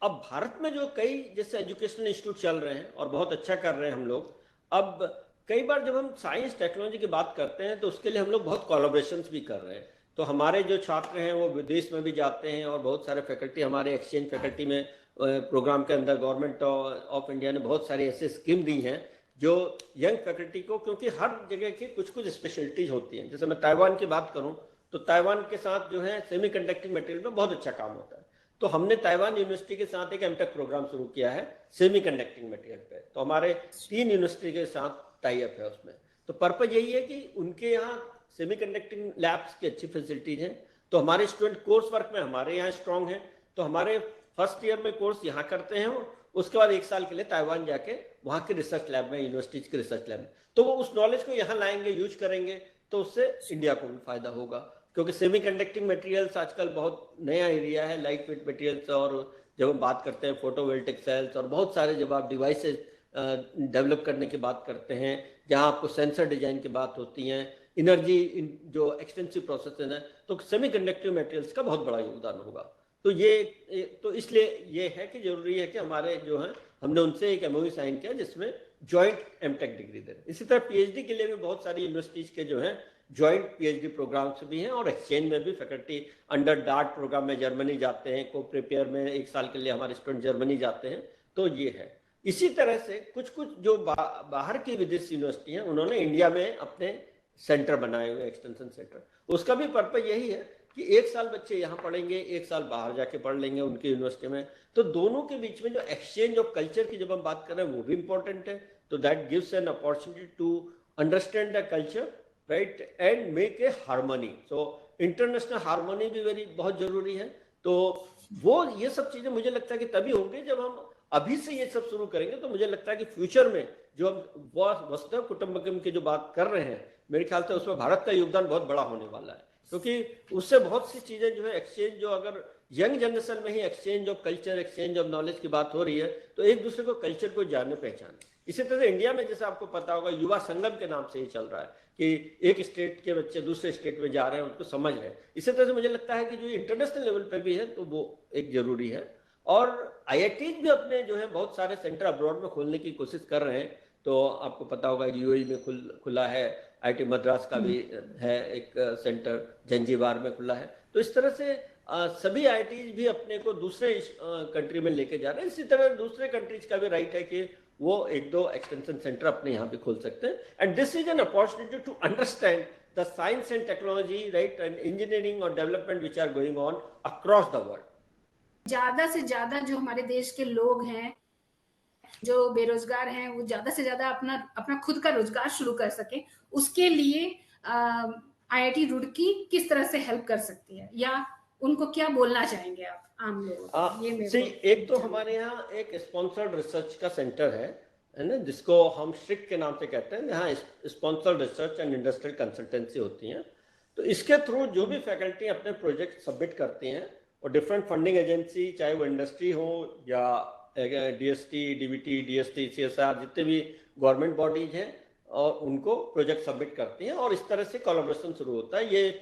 अब भारत में जो कई जैसे एजुकेशनल इंस्टीट्यूट चल रहे हैं और बहुत अच्छा कर रहे हैं हम लोग, अब कई बार जब हम साइंस टेक्नोलॉजी की बात करते हैं तो उसके लिए हम लोग बहुत कोलैबोरेशंस भी कर रहे हैं। तो हमारे जो छात्र हैं वो विदेश में भी जाते हैं, और बहुत सारे फैकल्टी हमारे एक्सचेंज फैकल्टी में प्रोग्राम के अंदर गवर्नमेंट ऑफ इंडिया ने बहुत सारी ऐसे स्कीम दी हैं जो यंग फैकल्टी को, क्योंकि हर जगह की कुछ कुछ स्पेशलिटीज होती हैं। जैसे मैं ताइवान की बात करूं तो ताइवान के साथ जो है सेमी कंडक्टिंग मटेरियल में बहुत अच्छा काम होता है। तो हमने ताइवान यूनिवर्सिटी के साथ एक एमटेक प्रोग्राम शुरू किया है सेमी कंडक्टिंग मटेरियल पे। तो हमारे 3 यूनिवर्सिटी के साथ टाई अप है उसमें। तो पर्पज यही है कि उनके यहाँ सेमीकंडक्टिंग लैब्स की अच्छी फैसिलिटीज हैं, तो हमारे स्टूडेंट कोर्स वर्क में हमारे यहाँ स्ट्रांग हैं, तो हमारे फर्स्ट ईयर में कोर्स यहाँ करते हैं, उसके बाद 1 साल के लिए ताइवान जाके वहाँ के रिसर्च लैब में, यूनिवर्सिटीज के रिसर्च लैब में, तो वो उस नॉलेज को यहाँ लाएंगे, यूज करेंगे, तो उससे इंडिया को भी फायदा होगा। क्योंकि सेमीकंडक्टिंग मटेरियल्स आजकल बहुत नया एरिया है, लाइट वेट मटेरियल्स, और जब हम बात करते हैं फोटोवोल्टिक सेल्स और बहुत सारे जब आप डिवाइसेस डेवलप करने की बात करते हैं, जहां आपको सेंसर डिजाइन की बात होती है, एनर्जी जो एक्सटेंसिव प्रोसेस है, तो सेमीकंडक्टिव मटेरियल्स का बहुत बड़ा योगदान होगा। तो इसलिए ये है कि जरूरी है कि हमारे जो है, हमने उनसे एक एमओयू साइन किया जिसमें ज्वाइंट एमटेक डिग्री दे। इसी तरह पीएचडी के लिए भी बहुत सारी यूनिवर्सिटीज के जो है ज्वाइंट पीएचडी प्रोग्राम्स भी हैं, और एक्सचेंज में भी फैकल्टी अंडर डार्ट प्रोग्राम में जर्मनी जाते हैं, को प्रिपेयर में 1 साल के लिए हमारे स्टूडेंट जर्मनी जाते हैं, तो ये है। इसी तरह से कुछ जो बाहर की विदेशी यूनिवर्सिटी हैं, उन्होंने इंडिया में अपने सेंटर बनाए हुए, एक्सटेंशन सेंटर। उसका भी पर्पज यही है कि 1 साल बच्चे यहाँ पढ़ेंगे, 1 साल बाहर जाके पढ़ लेंगे उनकी यूनिवर्सिटी में, तो दोनों के बीच में जो एक्सचेंज ऑफ कल्चर की जब हम बात कर रहे हैं वो भी इंपॉर्टेंट है। तो that gives an opportunity to understand the culture, right, and make a harmony. So international harmony भी बहुत जरूरी है। तो वो ये सब चीजें मुझे लगता है कि तभी होंगे जब हम अभी से ये सब शुरू करेंगे। तो मुझे लगता है कि फ्यूचर में जो हम वसुधैव कुटुंबकम की जो बात कर रहे हैं, मेरे ख्याल से उसमें भारत का योगदान बहुत बड़ा होने वाला है, क्योंकि उससे बहुत सी चीजें जो है एक्सचेंज, जो अगर यंग जनरेशन में ही exchange of culture, exchange of knowledge की बात हो रही है, तो एक दूसरे को कल्चर को जानने पहचाने। इसी तरह से इंडिया में जैसे आपको पता होगा युवा संगम के नाम से ही चल रहा है कि एक स्टेट के बच्चे दूसरे स्टेट में जा रहे हैं, उनको समझ रहे हैं। इसी तरह से मुझे लगता है कि जो इंटरनेशनल लेवल पर भी है तो वो एक जरूरी है। और आईआईटीज भी अपने जो है बहुत सारे सेंटर अब्रॉड में खोलने की कोशिश कर रहे हैं। तो आपको पता होगा यूएई में खुला है, आईआईटी मद्रास का भी है एक सेंटर, जंजीबार में खुला है। तो इस तरह से सभी आईआईटीज भी अपने को दूसरे कंट्री में लेके जा रहे हैं। इसी तरह दूसरे कंट्रीज का भी राइट है कि वो 1-2 एक्सटेंशन सेंटर अपने यहाँ पे खोल सकते हैं। And this is an opportunity to understand the science and technology, right, and engineering और development which are going on across the world. ज्यादा से ज्यादा जो हमारे देश के लोग हैं जो बेरोजगार हैं, वो ज्यादा से ज्यादा अपना खुद का रोजगार शुरू कर सके, उसके लिए आईआईटी रुड़की किस तरह से हेल्प कर सकती है, या उनको क्या बोलना चाहेंगे आप आम लोगों को? ये एक तो हमारे यहाँ एक स्पॉन्सर्ड रिसर्च का सेंटर है ना, जिसको हम स्ट्रिक्ट के नाम से कहते हैं, जहाँ sponsored research and industrial consultancy होती हैं। तो इसके थ्रू जो भी फैकल्टी अपने प्रोजेक्ट सबमिट करती हैं, और डिफरेंट फंडिंग एजेंसी, चाहे वो इंडस्ट्री हो या डीएसटी, डीबीटी, डीएसटी, सीएसआर, जितने भी गवर्नमेंट बॉडीज हैं, और उनको प्रोजेक्ट सबमिट करती हैं, और इस तरह से कोलैबोरेशन शुरू होता है। ये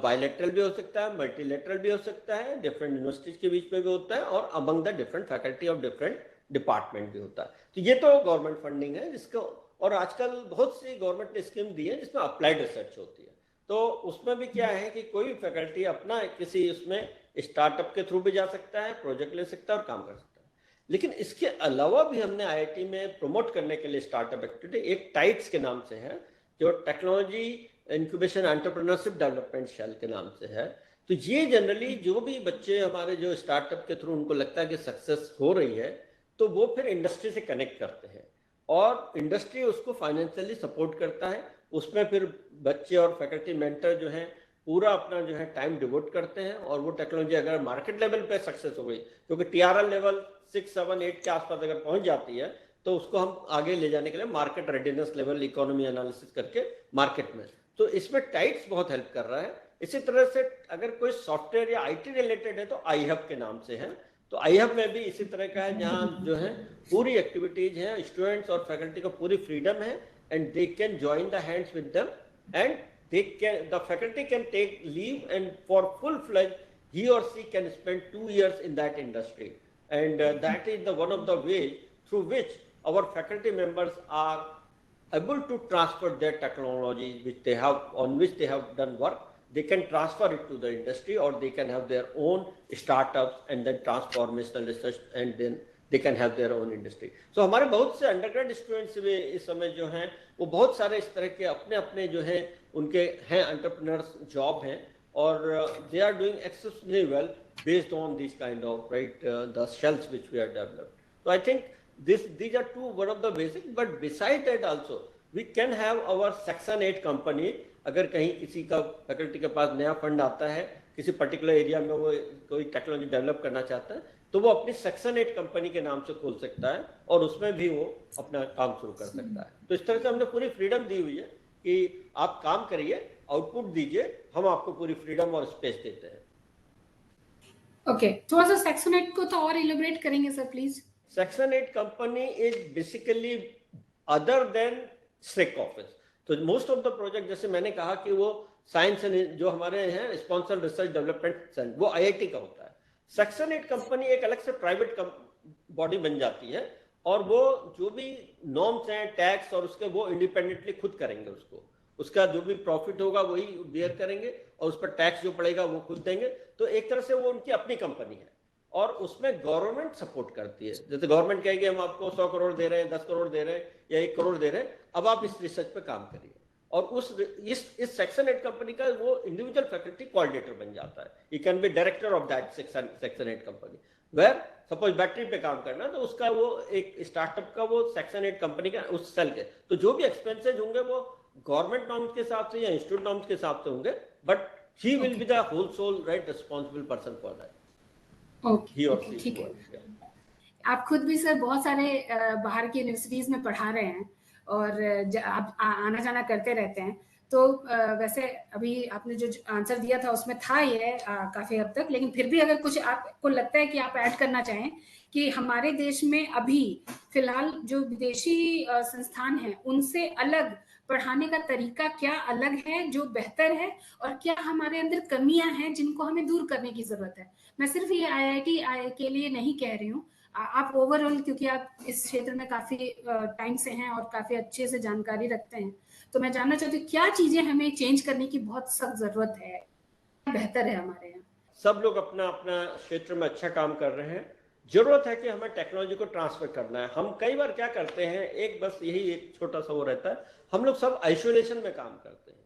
बायलैटरल भी हो सकता है, मल्टीलैटरल भी हो सकता है, डिफरेंट यूनिवर्सिटीज के बीच में भी होता है, और among the different faculty of different department भी होता है। तो ये तो गवर्नमेंट फंडिंग है जिसको, और आजकल बहुत सी गवर्नमेंट ने स्कीम दी है जिसमें अप्लाइड रिसर्च होती है। तो उसमें भी क्या है कि कोई फैकल्टी अपना किसी उसमें स्टार्टअप के थ्रू भी जा सकता है, प्रोजेक्ट ले सकता है और काम कर सकता है। लेकिन इसके अलावा भी हमने आईआईटी में प्रमोट करने के लिए स्टार्टअप एक्टिविटी एक टाइट्स के नाम से है, जो technology incubation entrepreneurship development cell के नाम से है। तो ये जनरली जो भी बच्चे हमारे जो स्टार्टअप के थ्रू उनको लगता है कि सक्सेस हो रही है, तो वो फिर इंडस्ट्री से कनेक्ट करते हैं, और इंडस्ट्री उसको फाइनेंशियली सपोर्ट करता है। उसमें फिर बच्चे और फैकल्टी मेंटर जो हैं पूरा अपना जो है टाइम डिवोट करते हैं, और वो टेक्नोलॉजी अगर मार्केट लेवल पे सक्सेस हो गई, क्योंकि टीआरएल लेवल 6, 7, 8 के आसपास अगर पहुंच जाती है, तो उसको हम आगे ले जाने के लिए market readiness level economy analysis करके मार्केट में, तो इसमें टाइट्स बहुत हेल्प कर रहा है। इसी तरह से अगर कोई सॉफ्टवेयर या आईटी रिलेटेड है तो आई हब के नाम से है। तो आई हब में भी इसी तरह का है, जहाँ जो है पूरी एक्टिविटीज हैं, स्टूडेंट्स और फैकल्टी को पूरी फ्रीडम है, and they can join the hands with them, and the faculty can take leave, and for full-fledged he or she can spend 2 years in that industry, and that is the one of the ways through which our faculty members are able to transfer their technology which they have, on which they have done work. They can transfer it to the industry, or they can have their own startups and then transformational research, and then they can have their own industry. So हमारे बहुत से अंडरग्रेड स्टूडेंट्स भी इस समय जो हैं वो बहुत सारे इस तरह के अपने अपने जो हैं उनके हैं एंटरप्रेन्योर्स जॉब हैं, और they are doing exceptionally well based on these kind of the shells which we are developed. So I think these are one of the basic, but beside that also we can have our Section 8 company. अगर कहीं किसी का फैकल्टी के पास नया फंड आता है, किसी पर्टिकुलर एरिया में वो कोई टेक्नोलॉजी डेवलप करना चाहता है, तो वो अपनी सेक्शन 8 कंपनी के नाम से खोल सकता है और उसमें भी वो अपना काम शुरू कर सकता है। तो इस तरह से हमने पूरी फ्रीडम दी हुई है कि आप काम करिए, आउटपुट दीजिए, हम आपको पूरी फ्रीडम और स्पेस देते हैं। ओके, थोड़ा सा सेक्शन 8 को तो और इलैबोरेट करेंगे sir please. Section 8 company is basically other than SRIC office. तो मोस्ट ऑफ द प्रोजेक्ट, जैसे मैंने कहा कि वो साइंस एंड जो हमारे हैं स्पॉन्सर्ड रिसर्च डेवलपमेंट सेंटर, वो IIT का होता है। सेक्शन 8 कंपनी एक अलग से प्राइवेट बॉडी बन जाती है और वो जो भी नॉर्म्स हैं, टैक्स और उसके, वो इंडिपेंडेंटली खुद करेंगे। उसका जो भी प्रॉफिट होगा वही बेयर करेंगे और उस पर टैक्स जो पड़ेगा वो खुद देंगे। तो एक तरह से वो उनकी अपनी कंपनी है और उसमें गवर्नमेंट सपोर्ट करती है। जैसे गवर्नमेंट कहेगी हम आपको 100 करोड़ दे रहे हैं, 10 करोड़ दे रहे हैं या 1 करोड़ दे रहे हैं, अब आप इस रिसर्च पे काम करिए। और इस सेक्शन 8 कंपनी का वो इंडिविजुअल फैकल्टी कोऑर्डिनेटर बन जाता है। He can be director of that section 8 company. Where suppose battery पे काम करना, तो उसका वो एक स्टार्टअप का वो सेक्शन 8 कंपनी का उस सेल के, तो जो भी एक्सपेंसेज होंगे वो गवर्नमेंट नॉर्म्स के हिसाब से या इंस्टीट्यूट नॉर्म्स के हिसाब से होंगे, but he will be the whole sole right responsible person for that. ठीक है। आप खुद भी सर बहुत सारे बाहर की यूनिवर्सिटीज में पढ़ा रहे हैं और आप आना जाना करते रहते हैं, तो वैसे अभी आपने जो आंसर दिया था उसमें था ये काफी हद तक, लेकिन फिर भी अगर कुछ आपको लगता है कि आप ऐड करना चाहें कि हमारे देश में अभी फिलहाल जो विदेशी संस्थान हैं उनसे अलग पढ़ाने का तरीका क्या अलग है जो बेहतर है, और क्या हमारे अंदर कमियां हैं जिनको हमें दूर करने की जरूरत है। मैं सिर्फ ये IIT के लिए नहीं कह रही हूँ, आप ओवरऑल, क्योंकि आप इस क्षेत्र में काफी टाइम से हैं और काफी अच्छे से जानकारी रखते हैं, तो मैं जानना चाहती हूँ क्या चीजें हमें चेंज करने की बहुत सख्त जरूरत है, बेहतर है हमारे यहाँ। सब लोग अपना अपना क्षेत्र में अच्छा काम कर रहे हैं। जरूरत है कि हमें टेक्नोलॉजी को ट्रांसफर करना है। हम कई बार क्या करते हैं, एक बस यही एक छोटा सा वो रहता है, हम लोग सब आइसोलेशन में काम करते हैं।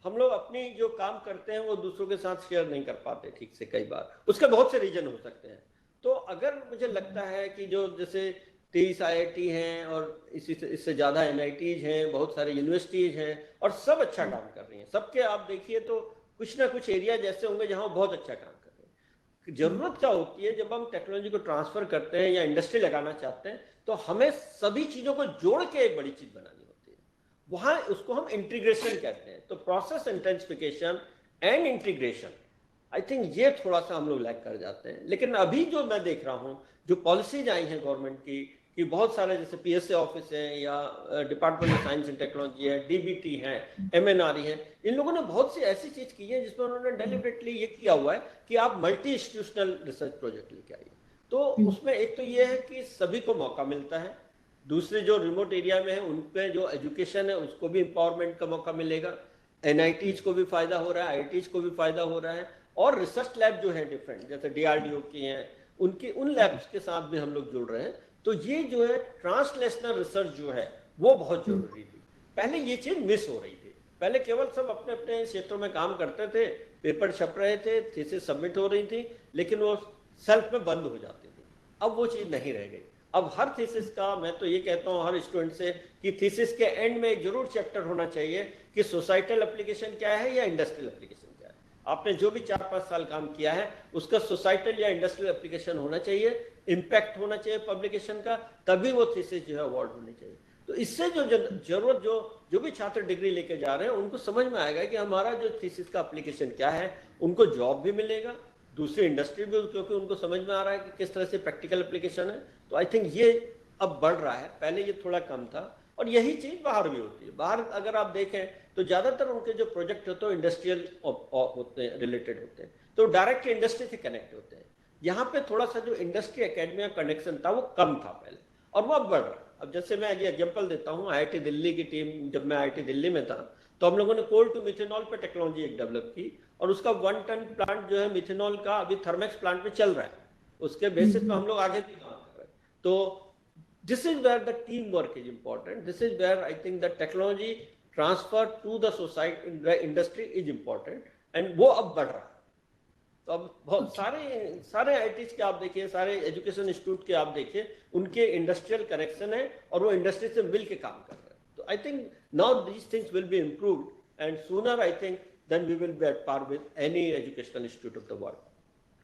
हम लोग अपनी जो काम करते हैं वो दूसरों के साथ शेयर नहीं कर पाते ठीक से। कई बार उसके बहुत से रीजन हो सकते हैं। तो अगर मुझे लगता है कि जो जैसे 23 IIT हैं और इससे ज़्यादा NITs हैं, बहुत सारे यूनिवर्सिटीज़ हैं और सब अच्छा काम कर रही हैं। सबके आप देखिए तो कुछ ना कुछ एरिया जैसे होंगे जहाँ बहुत अच्छा काम कर रहे हैं। जरूरत क्या होती है, जब हम टेक्नोलॉजी को ट्रांसफर करते हैं या इंडस्ट्री लगाना चाहते हैं, तो हमें सभी चीज़ों को जोड़ के एक बड़ी चीज़ बनानी होती है। वहाँ उसको हम इंटीग्रेशन कहते हैं। तो process intensification and integration, I think ये थोड़ा सा हम लोग लैग कर जाते हैं। लेकिन अभी जो मैं देख रहा हूँ, जो पॉलिसीज आई हैं गवर्नमेंट की, कि बहुत सारे जैसे PSA ऑफिस है या department of science and technology है, DBT है, MNRE है, इन लोगों ने बहुत सी ऐसी चीज की है जिसमें उन्होंने डेलिबरेटली ये किया हुआ है कि आप मल्टी इंस्टीट्यूशनल रिसर्च प्रोजेक्ट लेके आइए। तो उसमें एक तो ये है कि सभी को मौका मिलता है, दूसरे जो रिमोट एरिया में है उन पे जो एजुकेशन है उसको भी एम्पावरमेंट का मौका मिलेगा, NITs को भी फायदा हो रहा है, IITs को भी फायदा हो रहा है, और रिसर्च लैब जो है डिफरेंट जैसे DRDO की हैं, उनकी उन लैब्स के साथ भी हम लोग जुड़ रहे हैं। तो ये जो है ट्रांसलेशनल रिसर्च जो है वो बहुत जरूरी थी। पहले ये चीज मिस हो रही थी। पहले केवल सब अपने अपने क्षेत्रों में काम करते थे, पेपर छप रहे थे, थीसिस सबमिट हो रही थी, लेकिन वो सेल्फ में बंद हो जाती थी। अब वो चीज नहीं रह गई। अब हर थीसिस का, मैं तो ये कहता हूँ हर स्टूडेंट से कि थीसिस के एंड में एक जरूर चैप्टर होना चाहिए कि सोसाइटल एप्लीकेशन क्या है या इंडस्ट्रियल एप्लीकेशन क्या है। आपने जो भी 4-5 साल काम किया है उसका सोसाइटल या इंडस्ट्रियल एप्लीकेशन होना चाहिए, इम्पैक्ट होना चाहिए पब्लिकेशन का, तभी वो थीसिस जो है अवार्ड होनी चाहिए। तो इससे जो जरूरत जो भी छात्र डिग्री लेके जा रहे हैं उनको समझ में आएगा कि हमारा जो थीसिस का एप्लीकेशन क्या है, उनको जॉब भी मिलेगा, दूसरी इंडस्ट्री भी, क्योंकि उनको समझ में आ रहा है कि किस तरह से प्रैक्टिकल एप्लीकेशन है। तो आई थिंक ये अब बढ़ रहा है, पहले ये थोड़ा कम था। और यही चीज बाहर भी होती है। बाहर अगर आप देखें तो ज्यादातर उनके जो प्रोजेक्ट होते हैं इंडस्ट्रियल होते हैं, रिलेटेड होते हैं, तो डायरेक्ट इंडस्ट्री से कनेक्ट होते हैं। यहाँ पे थोड़ा सा जो इंडस्ट्री एकेडमिया कनेक्शन था वो कम था पहले, और वो अब बढ़ रहा है। अब जैसे मैं ये एग्जांपल देता हूँ, IIT दिल्ली की टीम, जब मैं IIT दिल्ली में था तो हम लोगों ने कोल टू मिथेनॉल पे टेक्नोलॉजी एक डेवलप की, और उसका 1 टन प्लांट जो है मिथेनॉल का अभी थर्मेक्स प्लांट में चल रहा है। उसके बेसिस पे हम लोग आगे भी काम कर रहे हैं। तो this is where the teamwork is important, this is where I think the technology transfer to the society industry is important, and वो अब बढ़ रहा है। तो अब बहुत सारे IITs के आप देखिए, सारे एजुकेशन इंस्टीट्यूट के आप देखिए, उनके इंडस्ट्रियल कनेक्शन है और वो इंडस्ट्री से मिल के काम कर रहे हैं। तो I think now these things will be improved and sooner I think then we will be at par with any educational institute of the world.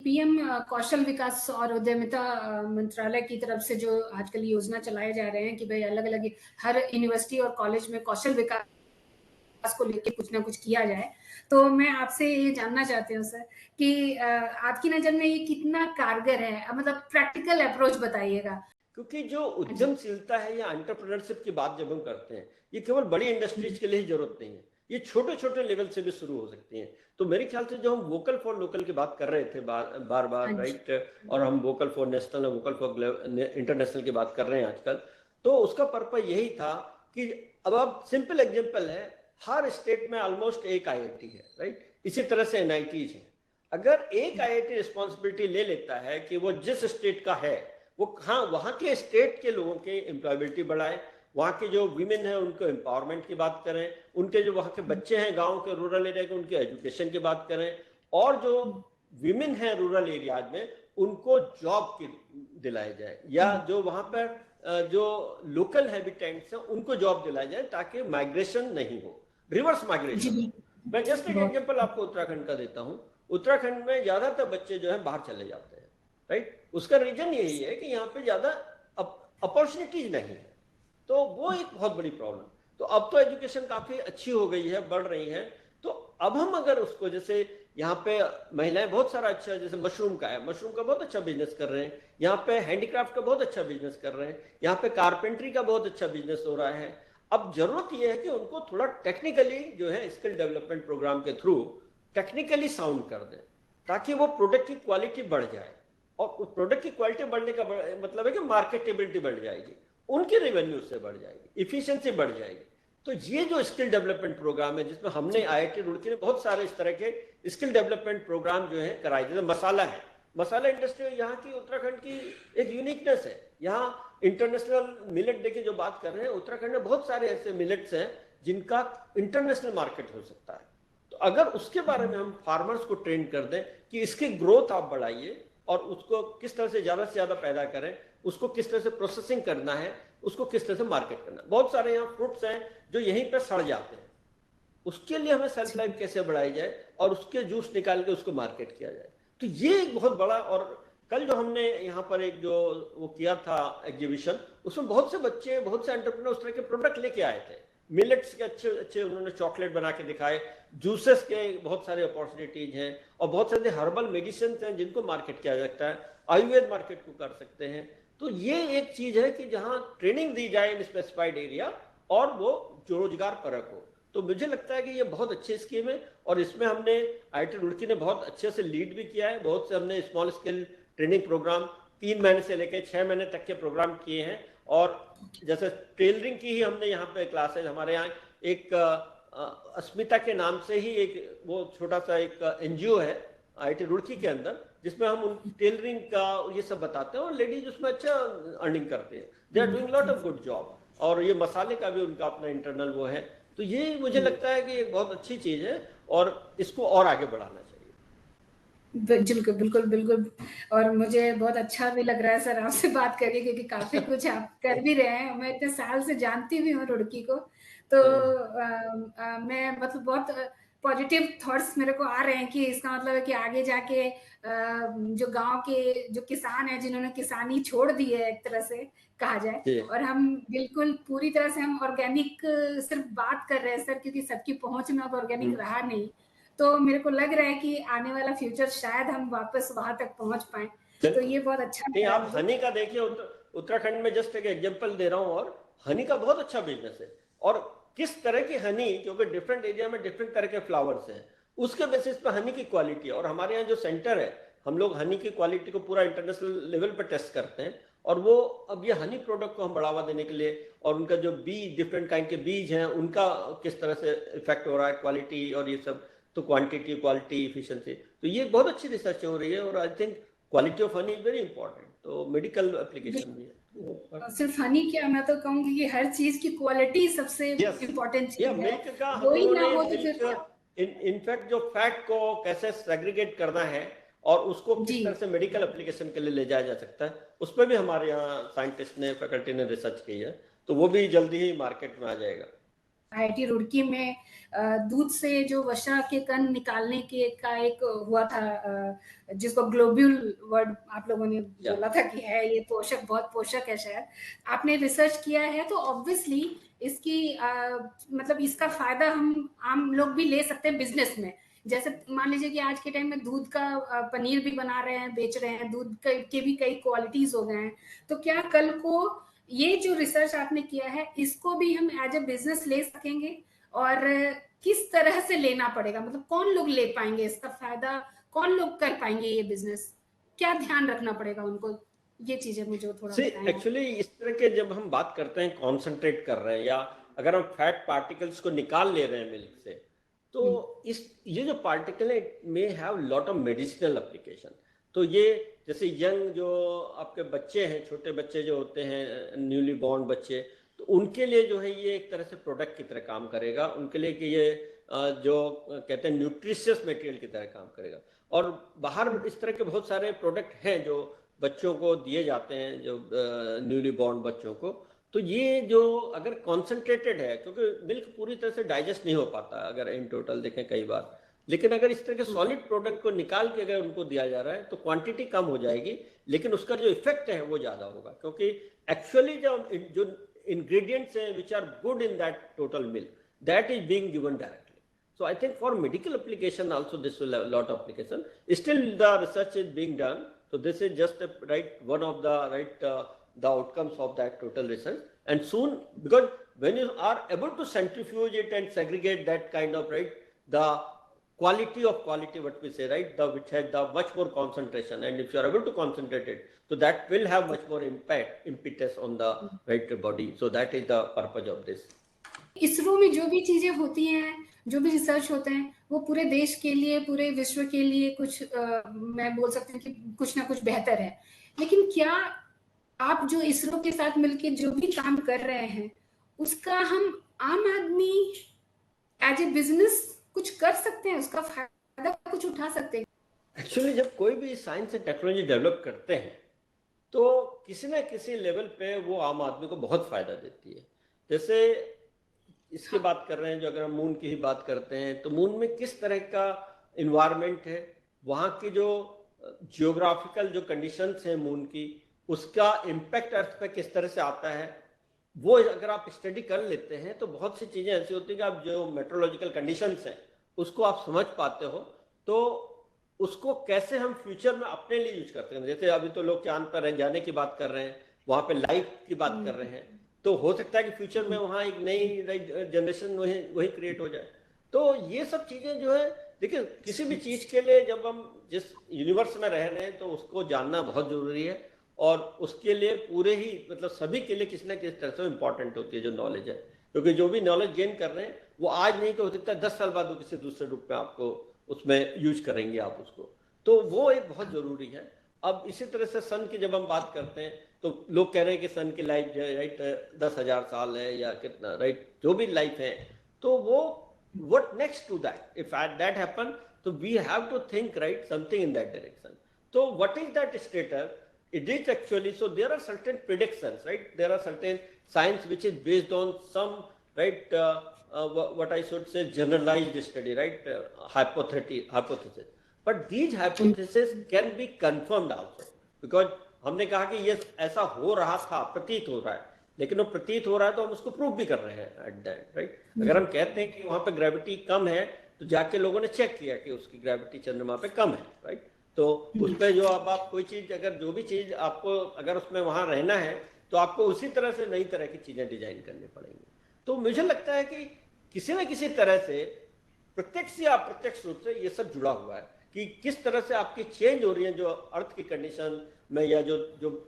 PM कौशल विकास और उद्यमिता मंत्रालय की तरफ से जो आजकल योजना चलाए जा रहे हैं कि भाई अलग अलग हर यूनिवर्सिटी और कॉलेज में कौशल विकास को लेकर कुछ ना कुछ किया जाए, तो मैं आपसे ये जानना चाहती हूँ सर कि आपकी नजर में ये कितना कारगर है, मतलब प्रैक्टिकल अप्रोच बताइएगा। क्योंकि जो उद्यमशीलता है या एंटरप्रेन्योरशिप की बात जब हम करते हैं, ये केवल बड़ी इंडस्ट्रीज के लिए जरूरत नहीं है, ये छोटे छोटे लेवल से भी शुरू हो सकती हैं। तो मेरे ख्याल से जो हम वोकल फॉर लोकल की बात कर रहे थे बार बार राइट, और हम वोकल फॉर नेशनल और वोकल फॉर इंटरनेशनल की बात कर रहे हैं आजकल, तो उसका पर्पज यही था कि अब सिंपल एग्जांपल है, हर स्टेट में ऑलमोस्ट एक आईआईटी है राइट, इसी तरह से एनआईटीज है। अगर एक आईआईटी रिस्पॉन्सिबिलिटी ले लेता है कि वो जिस स्टेट का है वो वहां के स्टेट के लोगों की एम्प्लॉयबिलिटी बढ़ाए, वहाँ के जो वीमेन हैं उनको एम्पावरमेंट की बात करें, उनके जो वहाँ के बच्चे हैं गांव के रूरल एरिया के उनके एजुकेशन की बात करें, और जो वीमेन हैं रूरल एरियाज में उनको जॉब की दिलाई जाए, या जो वहाँ पर जो लोकल हैबिटेंट्स हैं उनको जॉब दिलाई जाए ताकि माइग्रेशन नहीं हो, रिवर्स माइग्रेशन। मैं जस्ट एक एग्जाम्पल आपको उत्तराखंड का देता हूँ। उत्तराखंड में ज्यादातर बच्चे जो है बाहर चले जाते हैं राइट, उसका रीजन यही है कि यहाँ पे ज्यादा अपॉर्चुनिटीज नहीं है, तो वो एक बहुत बड़ी प्रॉब्लम। तो अब तो एजुकेशन काफी अच्छी हो गई है, बढ़ रही है, तो अब हम अगर उसको, जैसे यहाँ पे महिलाएं बहुत सारा अच्छा, जैसे मशरूम का है, मशरूम का बहुत अच्छा बिजनेस कर रहे हैं, यहाँ पे हैंडीक्राफ्ट का बहुत अच्छा बिजनेस कर रहे हैं, यहाँ पे कारपेंट्री का बहुत अच्छा बिजनेस हो रहा है। अब जरूरत यह है कि उनको थोड़ा टेक्निकली जो है स्किल डेवलपमेंट प्रोग्राम के थ्रू टेक्निकली साउंड कर दें ताकि वो प्रोडक्ट की क्वालिटी बढ़ जाए, और प्रोडक्ट की क्वालिटी बढ़ने का मतलब है कि मार्केटेबिलिटी बढ़ जाएगी, उनकी रेवेन्यू से बढ़ जाएगी, इफिशिएंसी बढ़ जाएगी। तो ये जो स्किल डेवलपमेंट प्रोग्राम है, जिसमें हमने आईआईटी रुड़की ने बहुत सारे इस तरह के स्किल डेवलपमेंट प्रोग्राम जो है कराए, जैसे मसाला है, मसाला इंडस्ट्री यहाँ की उत्तराखंड की एक यूनिकनेस है। यहाँ इंटरनेशनल मिलेट देखिए जो बात कर रहे हैं, उत्तराखंड में बहुत सारे ऐसे मिलेट्स हैं जिनका इंटरनेशनल मार्केट हो सकता है। तो अगर उसके बारे में हम फार्मर्स को ट्रेन कर दें कि इसकी ग्रोथ आप बढ़ाइए और उसको किस तरह से ज्यादा पैदा करें, उसको किस तरह से प्रोसेसिंग करना है, उसको किस तरह से मार्केट करना है। बहुत सारे यहाँ फ्रूट्स हैं जो यहीं पे सड़ जाते हैं, उसके लिए हमें सेल्फ लाइफ कैसे बढ़ाई जाए और उसके जूस निकाल के उसको मार्केट किया जाए। तो ये एक बहुत बड़ा, और कल जो हमने यहाँ पर एक जो वो किया था एग्जीबिशन, उसमें बहुत से बच्चे, बहुत से एंटरप्रेन्योर उस तरह के प्रोडक्ट लेके आए थे। मिलेट्स के अच्छे अच्छे उन्होंने चॉकलेट बना के दिखाए, जूसेस के बहुत सारे अपॉर्चुनिटीज हैं, और बहुत सारे हर्बल मेडिसिन हैं जिनको मार्केट किया जाता है, आयुर्वेद मार्केट को कर सकते हैं। तो ये एक चीज है कि जहां ट्रेनिंग दी जाए इन स्पेसिफाइड एरिया और वो जो रोजगार परक हो, तो मुझे लगता है कि ये बहुत अच्छी स्कीम है, और इसमें हमने आईआईटी रुड़की ने बहुत अच्छे से लीड भी किया है। बहुत से हमने स्मॉल स्केल ट्रेनिंग प्रोग्राम 3 महीने से लेकर 6 महीने तक के प्रोग्राम किए हैं, और जैसे टेलरिंग की ही हमने यहाँ पे क्लासेज, हमारे यहाँ एक अस्मिता के नाम से ही एक वो छोटा सा एक एनजीओ है आईआईटी रुड़की के अंदर, जिसमें हम उन टेलरिंग का ये सब बताते हैं, और लेडीज उसमें अच्छा अर्निंग करते हैं, they are doing lot of good job. और ये मसाले का भी उनका अपना इंटरनल वो है। तो ये मुझे लगता है कि एक बहुत अच्छी चीज है, और इसको और आगे बढ़ाना चाहिए। बिल्कुल बिल्कुल बिल्कुल, और मुझे बहुत अच्छा भी लग रहा है सर आपसे बात करके, क्योंकि काफी कुछ आप कर भी रहे हैं। मैं इतने साल से जानती भी हूँ रुड़की को, तो मैं मतलब बहुत पॉजिटिव थॉट्स मेरे को आ रहे हैं कि इसका मतलब है कि आगे जाके जो गांव के जो किसान हैं, जिन्होंने किसानी छोड़ दी है एक तरह से कहा जाए, और हम बिल्कुल पूरी तरह से हम ऑर्गेनिक सिर्फ बात कर रहे हैं सर, क्योंकि सबकी पहुंच में अब ऑर्गेनिक रहा नहीं, तो मेरे को लग रहा है कि आने वाला फ्यूचर शायद हम वापस वहां तक पहुंच पाए। तो ये बहुत अच्छा नहीं, आप हनी का देखिए, उत्तराखंड में जस्ट एक एग्जांपल दे रहा हूँ, और हनी का बहुत अच्छा बिजनेस है, और किस तरह की हनी, क्योंकि डिफरेंट एरिया में डिफरेंट तरह के फ्लावर्स हैं, उसके बेसिस पे हनी की क्वालिटी है। और हमारे यहाँ जो सेंटर है, हम लोग हनी की क्वालिटी को पूरा इंटरनेशनल लेवल पर टेस्ट करते हैं, और वो अब ये हनी प्रोडक्ट को हम बढ़ावा देने के लिए, और उनका जो बीज, डिफरेंट काइंड के बीज हैं, उनका किस तरह से इफेक्ट हो रहा है, क्वालिटी और ये सब, तो क्वांटिटी, क्वालिटी, एफिशिएंसी, तो ये बहुत अच्छी रिसर्च हो रही है, और I think quality of honey is very important. तो मेडिकल एप्लीकेशन भी है। सिर्फ हनी क्या, मैं तो कहूंगी कि हर चीज की क्वालिटी सबसे इम्पोर्टेंट चीज है। मिल्क का वही ना हो तो फिर इनफैक्ट जो फैट को कैसे सेग्रीगेट करना है और उसको किस तरह से मेडिकल एप्लीकेशन के लिए ले जाया जा सकता है, उस पर भी हमारे यहाँ साइंटिस्ट ने, फैकल्टी ने रिसर्च की है, तो वो भी जल्दी ही मार्केट में आ जाएगा। IIT रुड़की में दूध से जो वसा के कण निकालने के का एक हुआ था, जिसको ग्लोब्यूल वर्ड आप लोगों ने बोला था कि है ये पोषक, बहुत पोषक है शायद, आपने रिसर्च किया है, तो ऑब्वियसली इसकी मतलब इसका फायदा हम आम लोग भी ले सकते हैं बिजनेस में। जैसे मान लीजिए कि आज के टाइम में दूध का पनीर भी बना रहे हैं, बेच रहे हैं, दूध के भी कई क्वालिटीज हो गए हैं, तो क्या कल को ये जो रिसर्च आपने किया है इसको भी हम एज ए बिजनेस ले सकेंगे? और किस तरह से लेना पड़ेगा, मतलब कौन लोग ले पाएंगे इसका फायदा, कौन लोग कर पाएंगे ये बिजनेस, क्या ध्यान रखना पड़ेगा उनको, ये चीजें मुझे थोड़ा बताएं। एक्चुअली इस तरह के जब हम बात करते हैं कॉन्सेंट्रेट कर रहे हैं, या अगर हम फैट पार्टिकल्स को निकाल ले रहे हैं मिल्क से, तो ये जो पार्टिकल है may have lot of medicinal application. तो ये जैसे यंग जो आपके बच्चे हैं, छोटे बच्चे जो होते हैं, न्यूली बॉर्न बच्चे, तो उनके लिए जो है ये एक तरह से प्रोडक्ट की तरह काम करेगा, उनके लिए कि ये जो कहते हैं न्यूट्रिशियस मटेरियल की तरह काम करेगा। और बाहर इस तरह के बहुत सारे प्रोडक्ट हैं जो बच्चों को दिए जाते हैं, जो न्यूली बॉर्न बच्चों को, तो ये जो अगर कॉन्सेंट्रेटेड है, क्योंकि मिल्क पूरी तरह से डाइजेस्ट नहीं हो पाता अगर इन टोटल देखें कई बार, लेकिन अगर इस तरह के सॉलिड प्रोडक्ट को निकाल के अगर उनको दिया जा रहा है तो क्वांटिटी कम हो जाएगी, लेकिन उसका जो इफेक्ट है वो ज्यादा होगा, क्योंकि एक्चुअली जो इंग्रेडिएंट्स हैं which are good in that total milk, that is being given directly. So I think for medical application also this will have a lot of application. Still the research is being done. So this is just one of the the outcomes of that total research. And soon, because when you are able to centrifuge it and segregate that kind of the quality what we say, which has the much more concentration, and if you are able to concentrate it, so that will have much more impetus on the body. So that is the purpose of this. ISRO में जो भी चीजें होती हैं, जो भी रिसर्च होते हैं, वो पूरे देश के लिए, पूरे विश्व के लिए कुछ मैं बोल सकती हूँ कि कुछ ना कुछ बेहतर है। लेकिन क्या आप जो इसरो के साथ मिलकर जो भी काम कर रहे हैं, उसका हम आम आदमी एज ए बिजनेस कुछ कर सकते हैं, उसका फायदा कुछ उठा सकते हैं? एक्चुअली जब कोई भी साइंस एंड टेक्नोलॉजी डेवलप करते हैं तो किसी न किसी लेवल पे वो आम आदमी को बहुत फायदा देती है। जैसे इसकी बात कर रहे हैं, जो अगर हम मून की ही बात करते हैं, तो मून में किस तरह का इन्वायरमेंट है, वहाँ की जो जियोग्राफिकल जो कंडीशंस हैं मून की, उसका इम्पैक्ट अर्थ पे किस तरह से आता है, वो अगर आप स्टडी कर लेते हैं तो बहुत सी चीज़ें ऐसी होती हैं कि आप जो मेट्रोलॉजिकल कंडीशंस हैं उसको आप समझ पाते हो, तो उसको कैसे हम फ्यूचर में अपने लिए यूज करते हैं। जैसे अभी तो लोग चांद पर जाने की बात कर रहे हैं, वहाँ पे लाइफ की बात कर रहे हैं, तो हो सकता है कि फ्यूचर में वहाँ एक नई जनरेशन वही क्रिएट हो जाए। तो ये सब चीजें जो है, देखिए किसी भी चीज के लिए जब हम जिस यूनिवर्स में रह रहे हैं तो उसको जानना बहुत जरूरी है, और उसके लिए पूरे ही मतलब सभी के लिए किसी ना किसी तरह से इंपॉर्टेंट होती है जो नॉलेज है, क्योंकि जो भी नॉलेज गेन कर रहे हैं वो आज नहीं तो हो सकता है 10 साल बाद वो किसी दूसरे रूप में आपको उसमें यूज करेंगे आप उसको, तो वो एक बहुत जरूरी है। अब इसी तरह से सन की जब हम बात करते हैं तो लोग कह रहे हैं कि सन की लाइफ जो है 10,000 साल है या कितना, जो भी लाइफ है, तो वो what next to that, if that happen, so we have to think something in that direction. So what is that status? It is actually, so there are certain predictions, there are certain science which is based on some what I should say generalized study, hypothesis, but these hypotheses can be confirmed also, because हमने कहा कि ये ऐसा हो रहा था, प्रतीत हो रहा है, लेकिन वो प्रतीत हो रहा है तो हम उसको प्रूव भी कर रहे हैं एट दैट, अगर हम कहते हैं कि वहां पे ग्रेविटी कम है तो जाके लोगों ने चेक किया कि उसकी ग्रेविटी चंद्रमा पे कम है, तो उस पर जो अब आप कोई चीज, अगर जो भी चीज आपको अगर उसमें वहां रहना है तो आपको उसी तरह से नई तरह की चीजें डिजाइन करनी पड़ेंगी। तो मुझे लगता है कि किसी न किसी तरह से प्रत्यक्ष या अप्रत्यक्ष रूप से ये सब जुड़ा हुआ है कि किस तरह से आपकी चेंज हो रही है जो अर्थ की कंडीशन में, या जो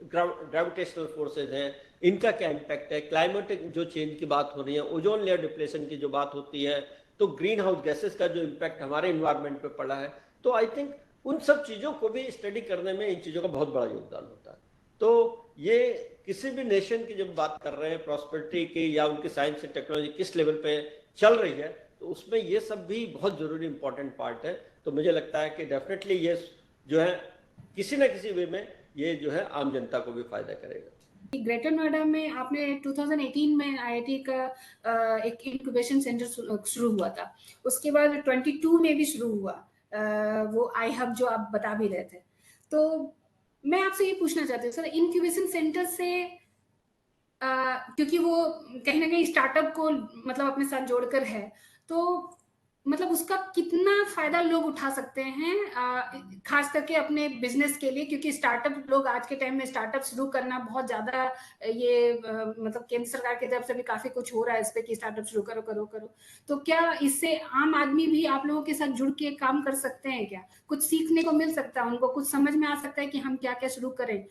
ग्रेविटेशनल फोर्सेज हैं इनका क्या इम्पैक्ट है, क्लाइमेटिक जो चेंज की बात हो रही है, ओजोन लेयर डिप्लेशन की जो बात होती है, तो ग्रीन हाउस गैसेस का जो इम्पैक्ट हमारे इन्वायरमेंट पे पड़ा है, तो आई थिंक उन सब चीजों को भी स्टडी करने में इन चीजों का बहुत बड़ा योगदान होता है। तो ये किसी भी नेशन की जब बात कर रहे हैं प्रॉस्पेरिटी की या उनकी साइंस एंड टेक्नोलॉजी किस लेवल पे चल रही है, तो उसमें ये सब भी बहुत जरूरी इंपॉर्टेंट पार्ट है। तो मुझे लगता है कि डेफिनेटली ये जो है किसी न किसी वे में ये जो है आम जनता को भी फायदा करेगा। ग्रेटर नोएडा में आपने 2018 में आईआईटी का एक इंक्यूबेशन सेंटर शुरू हुआ था, उसके बाद 22 में भी शुरू हुआ वो आई हब जो आप बता भी रहे थे। तो मैं आपसे ये पूछना चाहती हूँ सर, इंक्यूबेशन सेंटर से क्योंकि वो कहीं ना कहीं स्टार्टअप को मतलब अपने साथ जोड़कर है, तो मतलब उसका कितना फायदा लोग उठा सकते हैं, खास करके अपने बिजनेस के लिए, क्योंकि स्टार्टअप लोग आज के टाइम में स्टार्टअप शुरू करना बहुत ज्यादा ये मतलब केंद्र सरकार की तरफ से भी काफी कुछ हो रहा है इस पे कि स्टार्टअप शुरू करो करो करो। तो क्या इससे आम आदमी भी आप लोगों के साथ जुड़ के काम कर सकते हैं? क्या कुछ सीखने को मिल सकता है, उनको कुछ समझ में आ सकता है कि हम क्या क्या शुरू करें?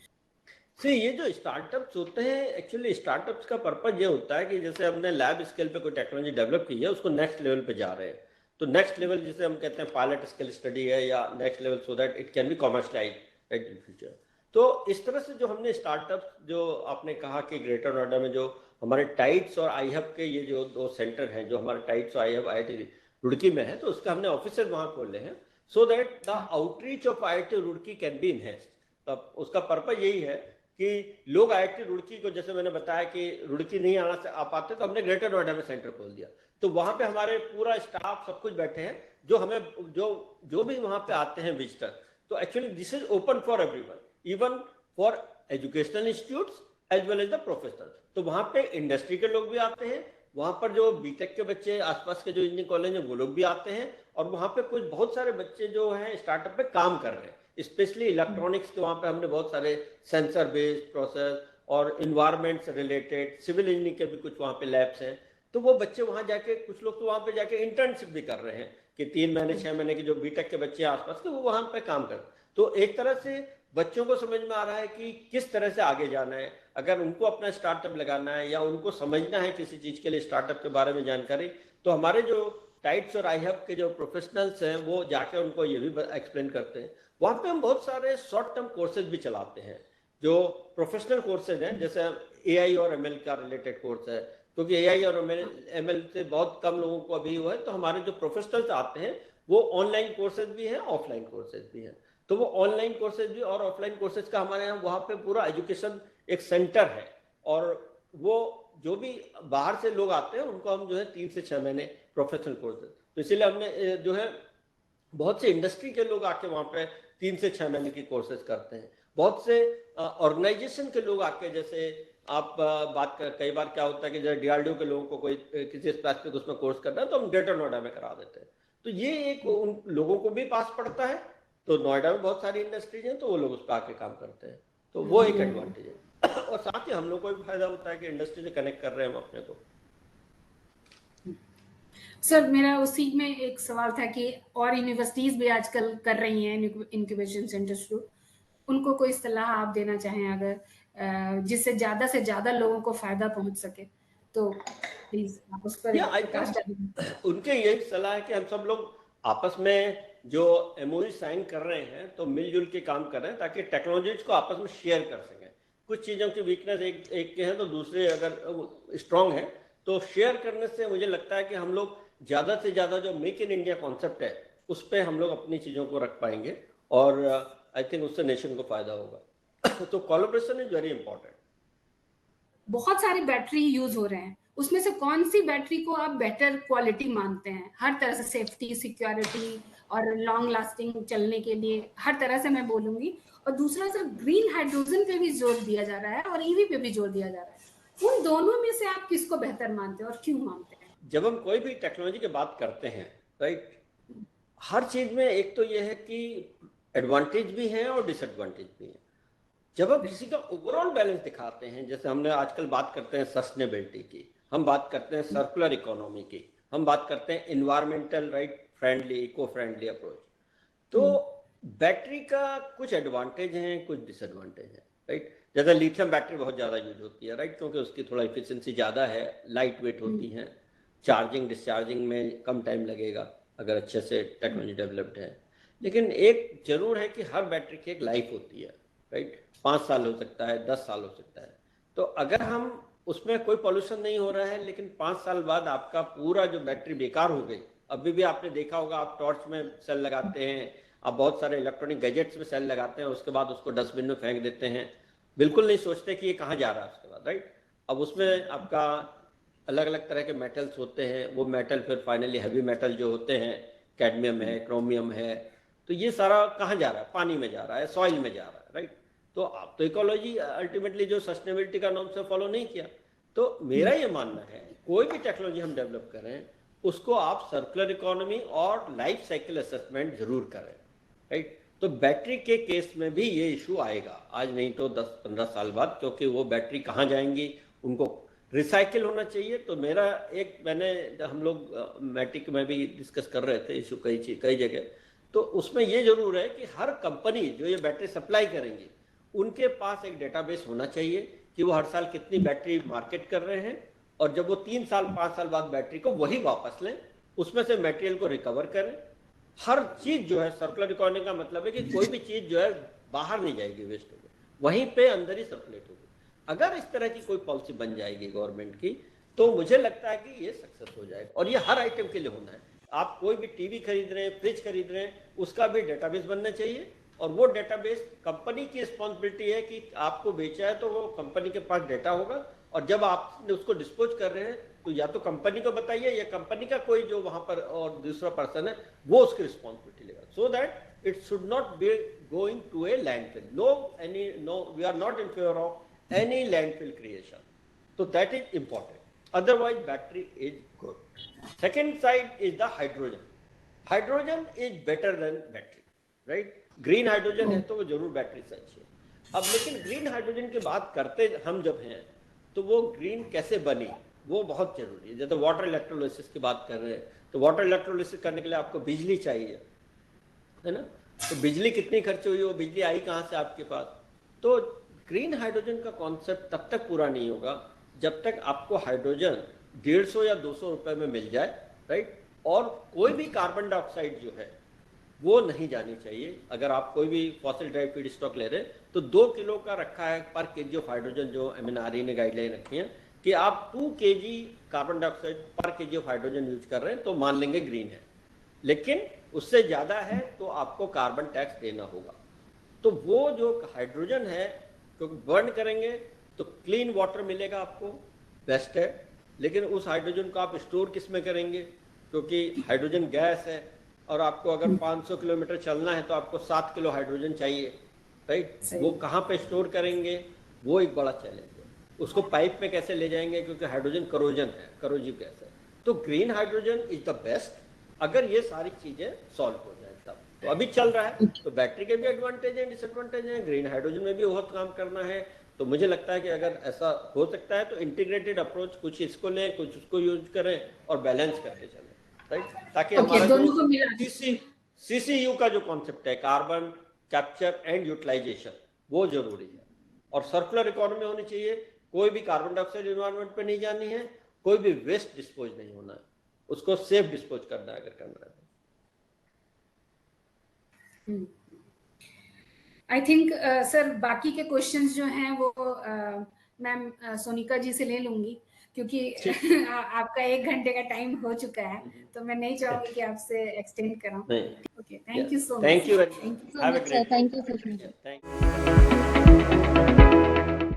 ये जो स्टार्टअप्स होते हैं, एक्चुअली स्टार्टअप्स का पर्पज ये होता है कि जैसे हमने लैब स्केल पे कोई टेक्नोलॉजी डेवलप की है, उसको नेक्स्ट लेवल पे जा रहे हैं। तो नेक्स्ट लेवल जिसे हम कहते हैं पायलट स्केल स्टडी है, या next level so that it can be commercialised in future. तो इस तरह से जो हमने स्टार्टअप, जो आपने कहा कि ग्रेटर नोएडा में जो हमारे टाइट्स और आई हब के ये जो दो सेंटर हैं, जो हमारे टाइट्स और आई हब IIT रुड़की में है, तो उसका हमने ऑफिसर वहां खोले हैं so that the outreach of IIT Roorkee can be enhanced. तब उसका पर्पज यही है कि लोग IIT रुड़की को, जैसे मैंने बताया कि रुड़की नहीं आ पाते, तो हमने ग्रेटर नोएडा में सेंटर खोल दिया। तो वहां पे हमारे पूरा स्टाफ सब कुछ बैठे हैं, जो हमें जो भी वहां पे आते हैं विजिटर, तो actually this is open for everyone, even for educational institutes as well as the professional. तो वहां पे इंडस्ट्री के लोग भी आते हैं, वहां पर जो बीटेक के बच्चे, आसपास के जो इंजीनियरिंग कॉलेज हैं वो लोग भी आते हैं, और वहां पे कुछ बहुत सारे बच्चे जो हैं स्टार्टअप पे काम कर रहे हैं, स्पेशली इलेक्ट्रॉनिक्स के। वहाँ पे हमने बहुत सारे सेंसर बेस्ड प्रोसेस और इन्वायरमेंट से रिलेटेड सिविल इंजीनियरिंग के भी कुछ वहाँ पे लैब्स हैं। तो वो बच्चे वहाँ जाके, कुछ लोग तो वहाँ पे जाके इंटर्नशिप भी कर रहे हैं कि 3 महीने 6 महीने की जो बीटेक के बच्चे आसपास के, वो वहाँ पे काम कर। तो एक तरह से बच्चों को समझ में आ रहा है कि किस तरह से आगे जाना है, अगर उनको अपना स्टार्टअप लगाना है या उनको समझना है किसी चीज के लिए, स्टार्टअप के बारे में जानकारी, तो हमारे जो टाइट्स और आई हब के जो प्रोफेशनल्स हैं वो जाके उनको ये भी एक्सप्लेन करते हैं। वहाँ पे हम बहुत सारे शॉर्ट टर्म कोर्सेज भी चलाते हैं, जो प्रोफेशनल कोर्सेज हैं, जैसे AI और ML का रिलेटेड कोर्स है, क्योंकि AI और ML से बहुत कम लोगों को अभी हुआ है। तो हमारे जो प्रोफेशनल्स आते हैं वो ऑनलाइन कोर्सेज भी हैं, ऑफलाइन कोर्सेज भी हैं। तो वो ऑनलाइन कोर्सेज भी और ऑफलाइन कोर्सेज का हमारे यहाँ वहाँ पे पूरा एजुकेशन एक सेंटर है, और वो जो भी बाहर से लोग आते हैं उनको हम जो है 3 से 6 महीने प्रोफेशनल कोर्सेज, तो इसीलिए हमने जो है बहुत से इंडस्ट्री के लोग आके वहाँ पे 3 से 6 महीने की कोर्सेज करते हैं। बहुत से ऑर्गेनाइजेशन के लोग आके, जैसे आप बात कर, कई बार क्या होता है कि जैसे DRDO के लोगों को कोई किसी स्पेसिफिक उसमें कोर्स करना है, तो हम ग्रेटर नोएडा में करा देते हैं। तो ये एक उन लोगों को भी पास पड़ता है, तो नोएडा में बहुत सारी इंडस्ट्रीज हैं, तो वो लोग उस पर आके काम करते हैं, तो वो एक एडवांटेज है। और साथ ही हम लोग को भी फायदा होता है कि इंडस्ट्री से कनेक्ट कर रहे हैं हम अपने को। सर मेरा उसी में एक सवाल था कि और यूनिवर्सिटीज भी आजकल कर रही हैं इंक्यूबेशन सेंटर शुरू, उनको कोई सलाह आप देना चाहें अगर, जिससे ज्यादा से ज्यादा लोगों को फायदा पहुंच सके, तो प्लीज आप उस पर प्रकाश डालिए। उनके यही सलाह है कि हम सब लोग आपस में जो MOU साइन कर रहे हैं, तो मिलजुल के काम कर रहे हैं, ताकि टेक्नोलॉजीज को आपस में शेयर कर सकें। कुछ चीज़ों की वीकनेस एक के हैं, तो दूसरे अगर स्ट्रांग है, तो शेयर करने से मुझे लगता है कि हम लोग ज़्यादा से ज़्यादा जो मेक इन इंडिया कॉन्सेप्ट है, उस पर हम लोग अपनी चीज़ों को रख पाएंगे, और आई थिंक उससे नेशन को फायदा होगा। तो कोलैबोरेशन इज वेरी इंपॉर्टेंट। बहुत सारे बैटरी यूज हो रहे हैं, उसमें से कौन सी बैटरी को आप बेटर क्वालिटी मानते हैं, हर तरह से सेफ्टी, सिक्योरिटी और लॉन्ग लास्टिंग चलने के लिए, हर तरह से मैं बोलूंगी। और दूसरा सर, ग्रीन हाइड्रोजन पे भी जोर दिया जा रहा है और EV पे भी जोर दिया जा रहा है, उन दोनों में से आप किसको बेहतर मानते हैं और क्यों मानते हैं? जब हम कोई भी टेक्नोलॉजी की बात करते हैं, राइट, हर चीज में एक तो यह है कि एडवांटेज भी है और डिसएडवांटेज भी है। जब हम किसी का ओवरऑल बैलेंस दिखाते हैं, जैसे हमने आजकल बात करते हैं सस्टेनेबिलिटी की, हम बात करते हैं सर्कुलर इकोनॉमी की, हम बात करते हैं environmental right friendly, eco friendly approach, तो बैटरी का कुछ एडवांटेज हैं, कुछ डिसएडवांटेज है, राइट। जैसे लिथियम बैटरी बहुत ज़्यादा यूज होती है, राइट, क्योंकि उसकी थोड़ा इफिशिएंसी ज़्यादा है, लाइट वेट होती है, चार्जिंग डिस्चार्जिंग में कम टाइम लगेगा अगर अच्छे से टेक्नोलॉजी डेवलप्ड है। लेकिन एक जरूर है कि हर बैटरी की एक लाइफ होती है, राइट, 5 साल हो सकता है, 10 साल हो सकता है। तो अगर हम उसमें कोई पॉल्यूशन नहीं हो रहा है, लेकिन 5 साल बाद आपका पूरा जो बैटरी बेकार हो गई, अभी भी आपने देखा होगा, आप टॉर्च में सेल लगाते हैं, आप बहुत सारे इलेक्ट्रॉनिक गैजेट्स में सेल लगाते हैं, उसके बाद उसको डस्टबिन में फेंक देते हैं, बिल्कुल नहीं सोचते कि ये कहाँ जा रहा है उसके बाद, राइट। अब उसमें आपका अलग अलग तरह के मेटल्स होते हैं, वो मेटल फिर फाइनली हैवी मेटल जो होते हैं, कैडमियम है, क्रोमियम है, तो ये सारा कहाँ जा रहा है, पानी में जा रहा है, सॉइल में जा रहा है, राइट। तो आप तो इकोलॉजी अल्टीमेटली जो सस्टेनेबिलिटी का नॉर्म से फॉलो नहीं किया। तो मेरा ये मानना है कोई भी टेक्नोलॉजी हम डेवलप करें उसको आप सर्कुलर इकोनॉमी और लाइफ साइकिल असेसमेंट जरूर करें, राइट। तो बैटरी के केस में भी ये इशू आएगा, आज नहीं तो 10-15 साल बाद, क्योंकि वो बैटरी कहाँ जाएंगी, उनको रिसाइकिल होना चाहिए। तो मेरा एक, मैंने हम लोग मैटिक में भी डिस्कस कर रहे थे इशू कई जगह, तो उसमें ये जरूर है कि हर कंपनी जो ये बैटरी सप्लाई करेंगी उनके पास एक डेटाबेस होना चाहिए कि वो हर साल कितनी बैटरी मार्केट कर रहे हैं, और जब वो 3 साल 5 साल बाद बैटरी को वही वापस लें, उसमें से मटेरियल को रिकवर करें। हर चीज जो है सर्कुलर इकोनॉमी का मतलब है कि कोई भी चीज जो है बाहर नहीं जाएगी वेस्ट होकर, वहीं पे अंदर ही सर्कुलेट होगी। अगर इस तरह की कोई पॉलिसी बन जाएगी गवर्नमेंट की, तो मुझे लगता है कि ये सक्सेस हो जाएगा। और ये हर आइटम के लिए होना है। आप कोई भी टीवी खरीद रहे हैं, फ्रिज खरीद रहे हैं, उसका भी डेटाबेस बनना चाहिए, और वो डेटाबेस कंपनी की रिस्पॉन्सिबिलिटी है कि आपको बेचा है तो वो कंपनी के पास डेटा होगा, और जब आप उसको डिस्पोज कर रहे हैं तो या तो कंपनी को बताइए, या कंपनी का कोई जो वहां पर और दूसरा पर्सन है वो उसकी रिस्पॉन्सिबिलिटी लेगा, so that it should not be going to a landfill. We are not in favour of any landfill creation, तो that is important. Otherwise, battery is good. Second side is the hydrogen. Hydrogen is better than battery, right? Green hydrogen है तो वो जरूर बैटरी से अच्छी है। अब लेकिन ग्रीन हाइड्रोजन की बात करते हम जब हैं, तो वो ग्रीन कैसे बनी वो बहुत जरूरी है। जैसे वाटर इलेक्ट्रोलिसिस की बात कर रहे हैं, तो वाटर इलेक्ट्रोलिसिस करने के लिए आपको बिजली चाहिए, है ना। तो बिजली कितनी खर्च हुई, वो बिजली आई कहाँ से आपके पास। तो ग्रीन हाइड्रोजन का कॉन्सेप्ट तब तक पूरा नहीं होगा जब तक आपको हाइड्रोजन 150 या 200 रुपए में मिल जाए, राइट। और कोई भी कार्बन डाइऑक्साइड जो है वो नहीं जानी चाहिए। अगर आप कोई भी फॉसिल ड्राइव फीड स्टॉक ले रहे हैं तो 2 किलो का रखा है पर केजी ऑफ हाइड्रोजन, जो MNRE ने गाइडलाइन रखी है कि आप 2 kg कार्बन डाइऑक्साइड पर केजी ऑफ हाइड्रोजन यूज कर रहे हैं तो मान लेंगे ग्रीन है। लेकिन उससे ज्यादा है तो आपको कार्बन टैक्स देना होगा। तो वो जो हाइड्रोजन है, क्योंकि बर्न करेंगे तो क्लीन वाटर मिलेगा आपको, बेस्ट है। लेकिन उस हाइड्रोजन को आप स्टोर किस में करेंगे, क्योंकि हाइड्रोजन गैस है, और आपको अगर 500 किलोमीटर चलना है तो आपको 7 किलो हाइड्रोजन चाहिए, राइट। वो कहाँ पे स्टोर करेंगे, वो एक बड़ा चैलेंज है। उसको पाइप में कैसे ले जाएंगे, क्योंकि हाइड्रोजन करोजन है, करोजिव गैस है। तो green hydrogen is the best अगर ये सारी चीजें सॉल्व हो जाए तब। तो अभी चल रहा है, तो बैटरी के भी एडवांटेज है, डिसएडवांटेज है, ग्रीन हाइड्रोजन में भी बहुत काम करना है। तो मुझे लगता है कि अगर ऐसा हो सकता है तो इंटीग्रेटेड अप्रोच, कुछ इसको लें कुछ उसको यूज करें और बैलेंस करके चलें, राइट। ताकि हमारा जो CCU का जो कॉन्सेप्ट है, कार्बन कैप्चर एंड यूटिलाइजेशन, वो जरूरी है। और सर्कुलर इकोनॉमी होनी चाहिए। कोई भी कार्बन डाइऑक्साइड एनवायरनमेंट पे नहीं जानी है, कोई भी वेस्ट डिस्पोज नहीं होना है, उसको सेफ डिस्पोज करना है अगर करना है। आई थिंक सर बाकी के क्वेश्चंस जो हैं वो मैम सोनिका जी से ले लूंगी, क्योंकि आपका 1 घंटे का टाइम हो चुका है, तो मैं नहीं चाहूंगी कि आपसे एक्सटेंड कराऊं। Okay, thank you so much. Thank you, thank you so much sir, thank you.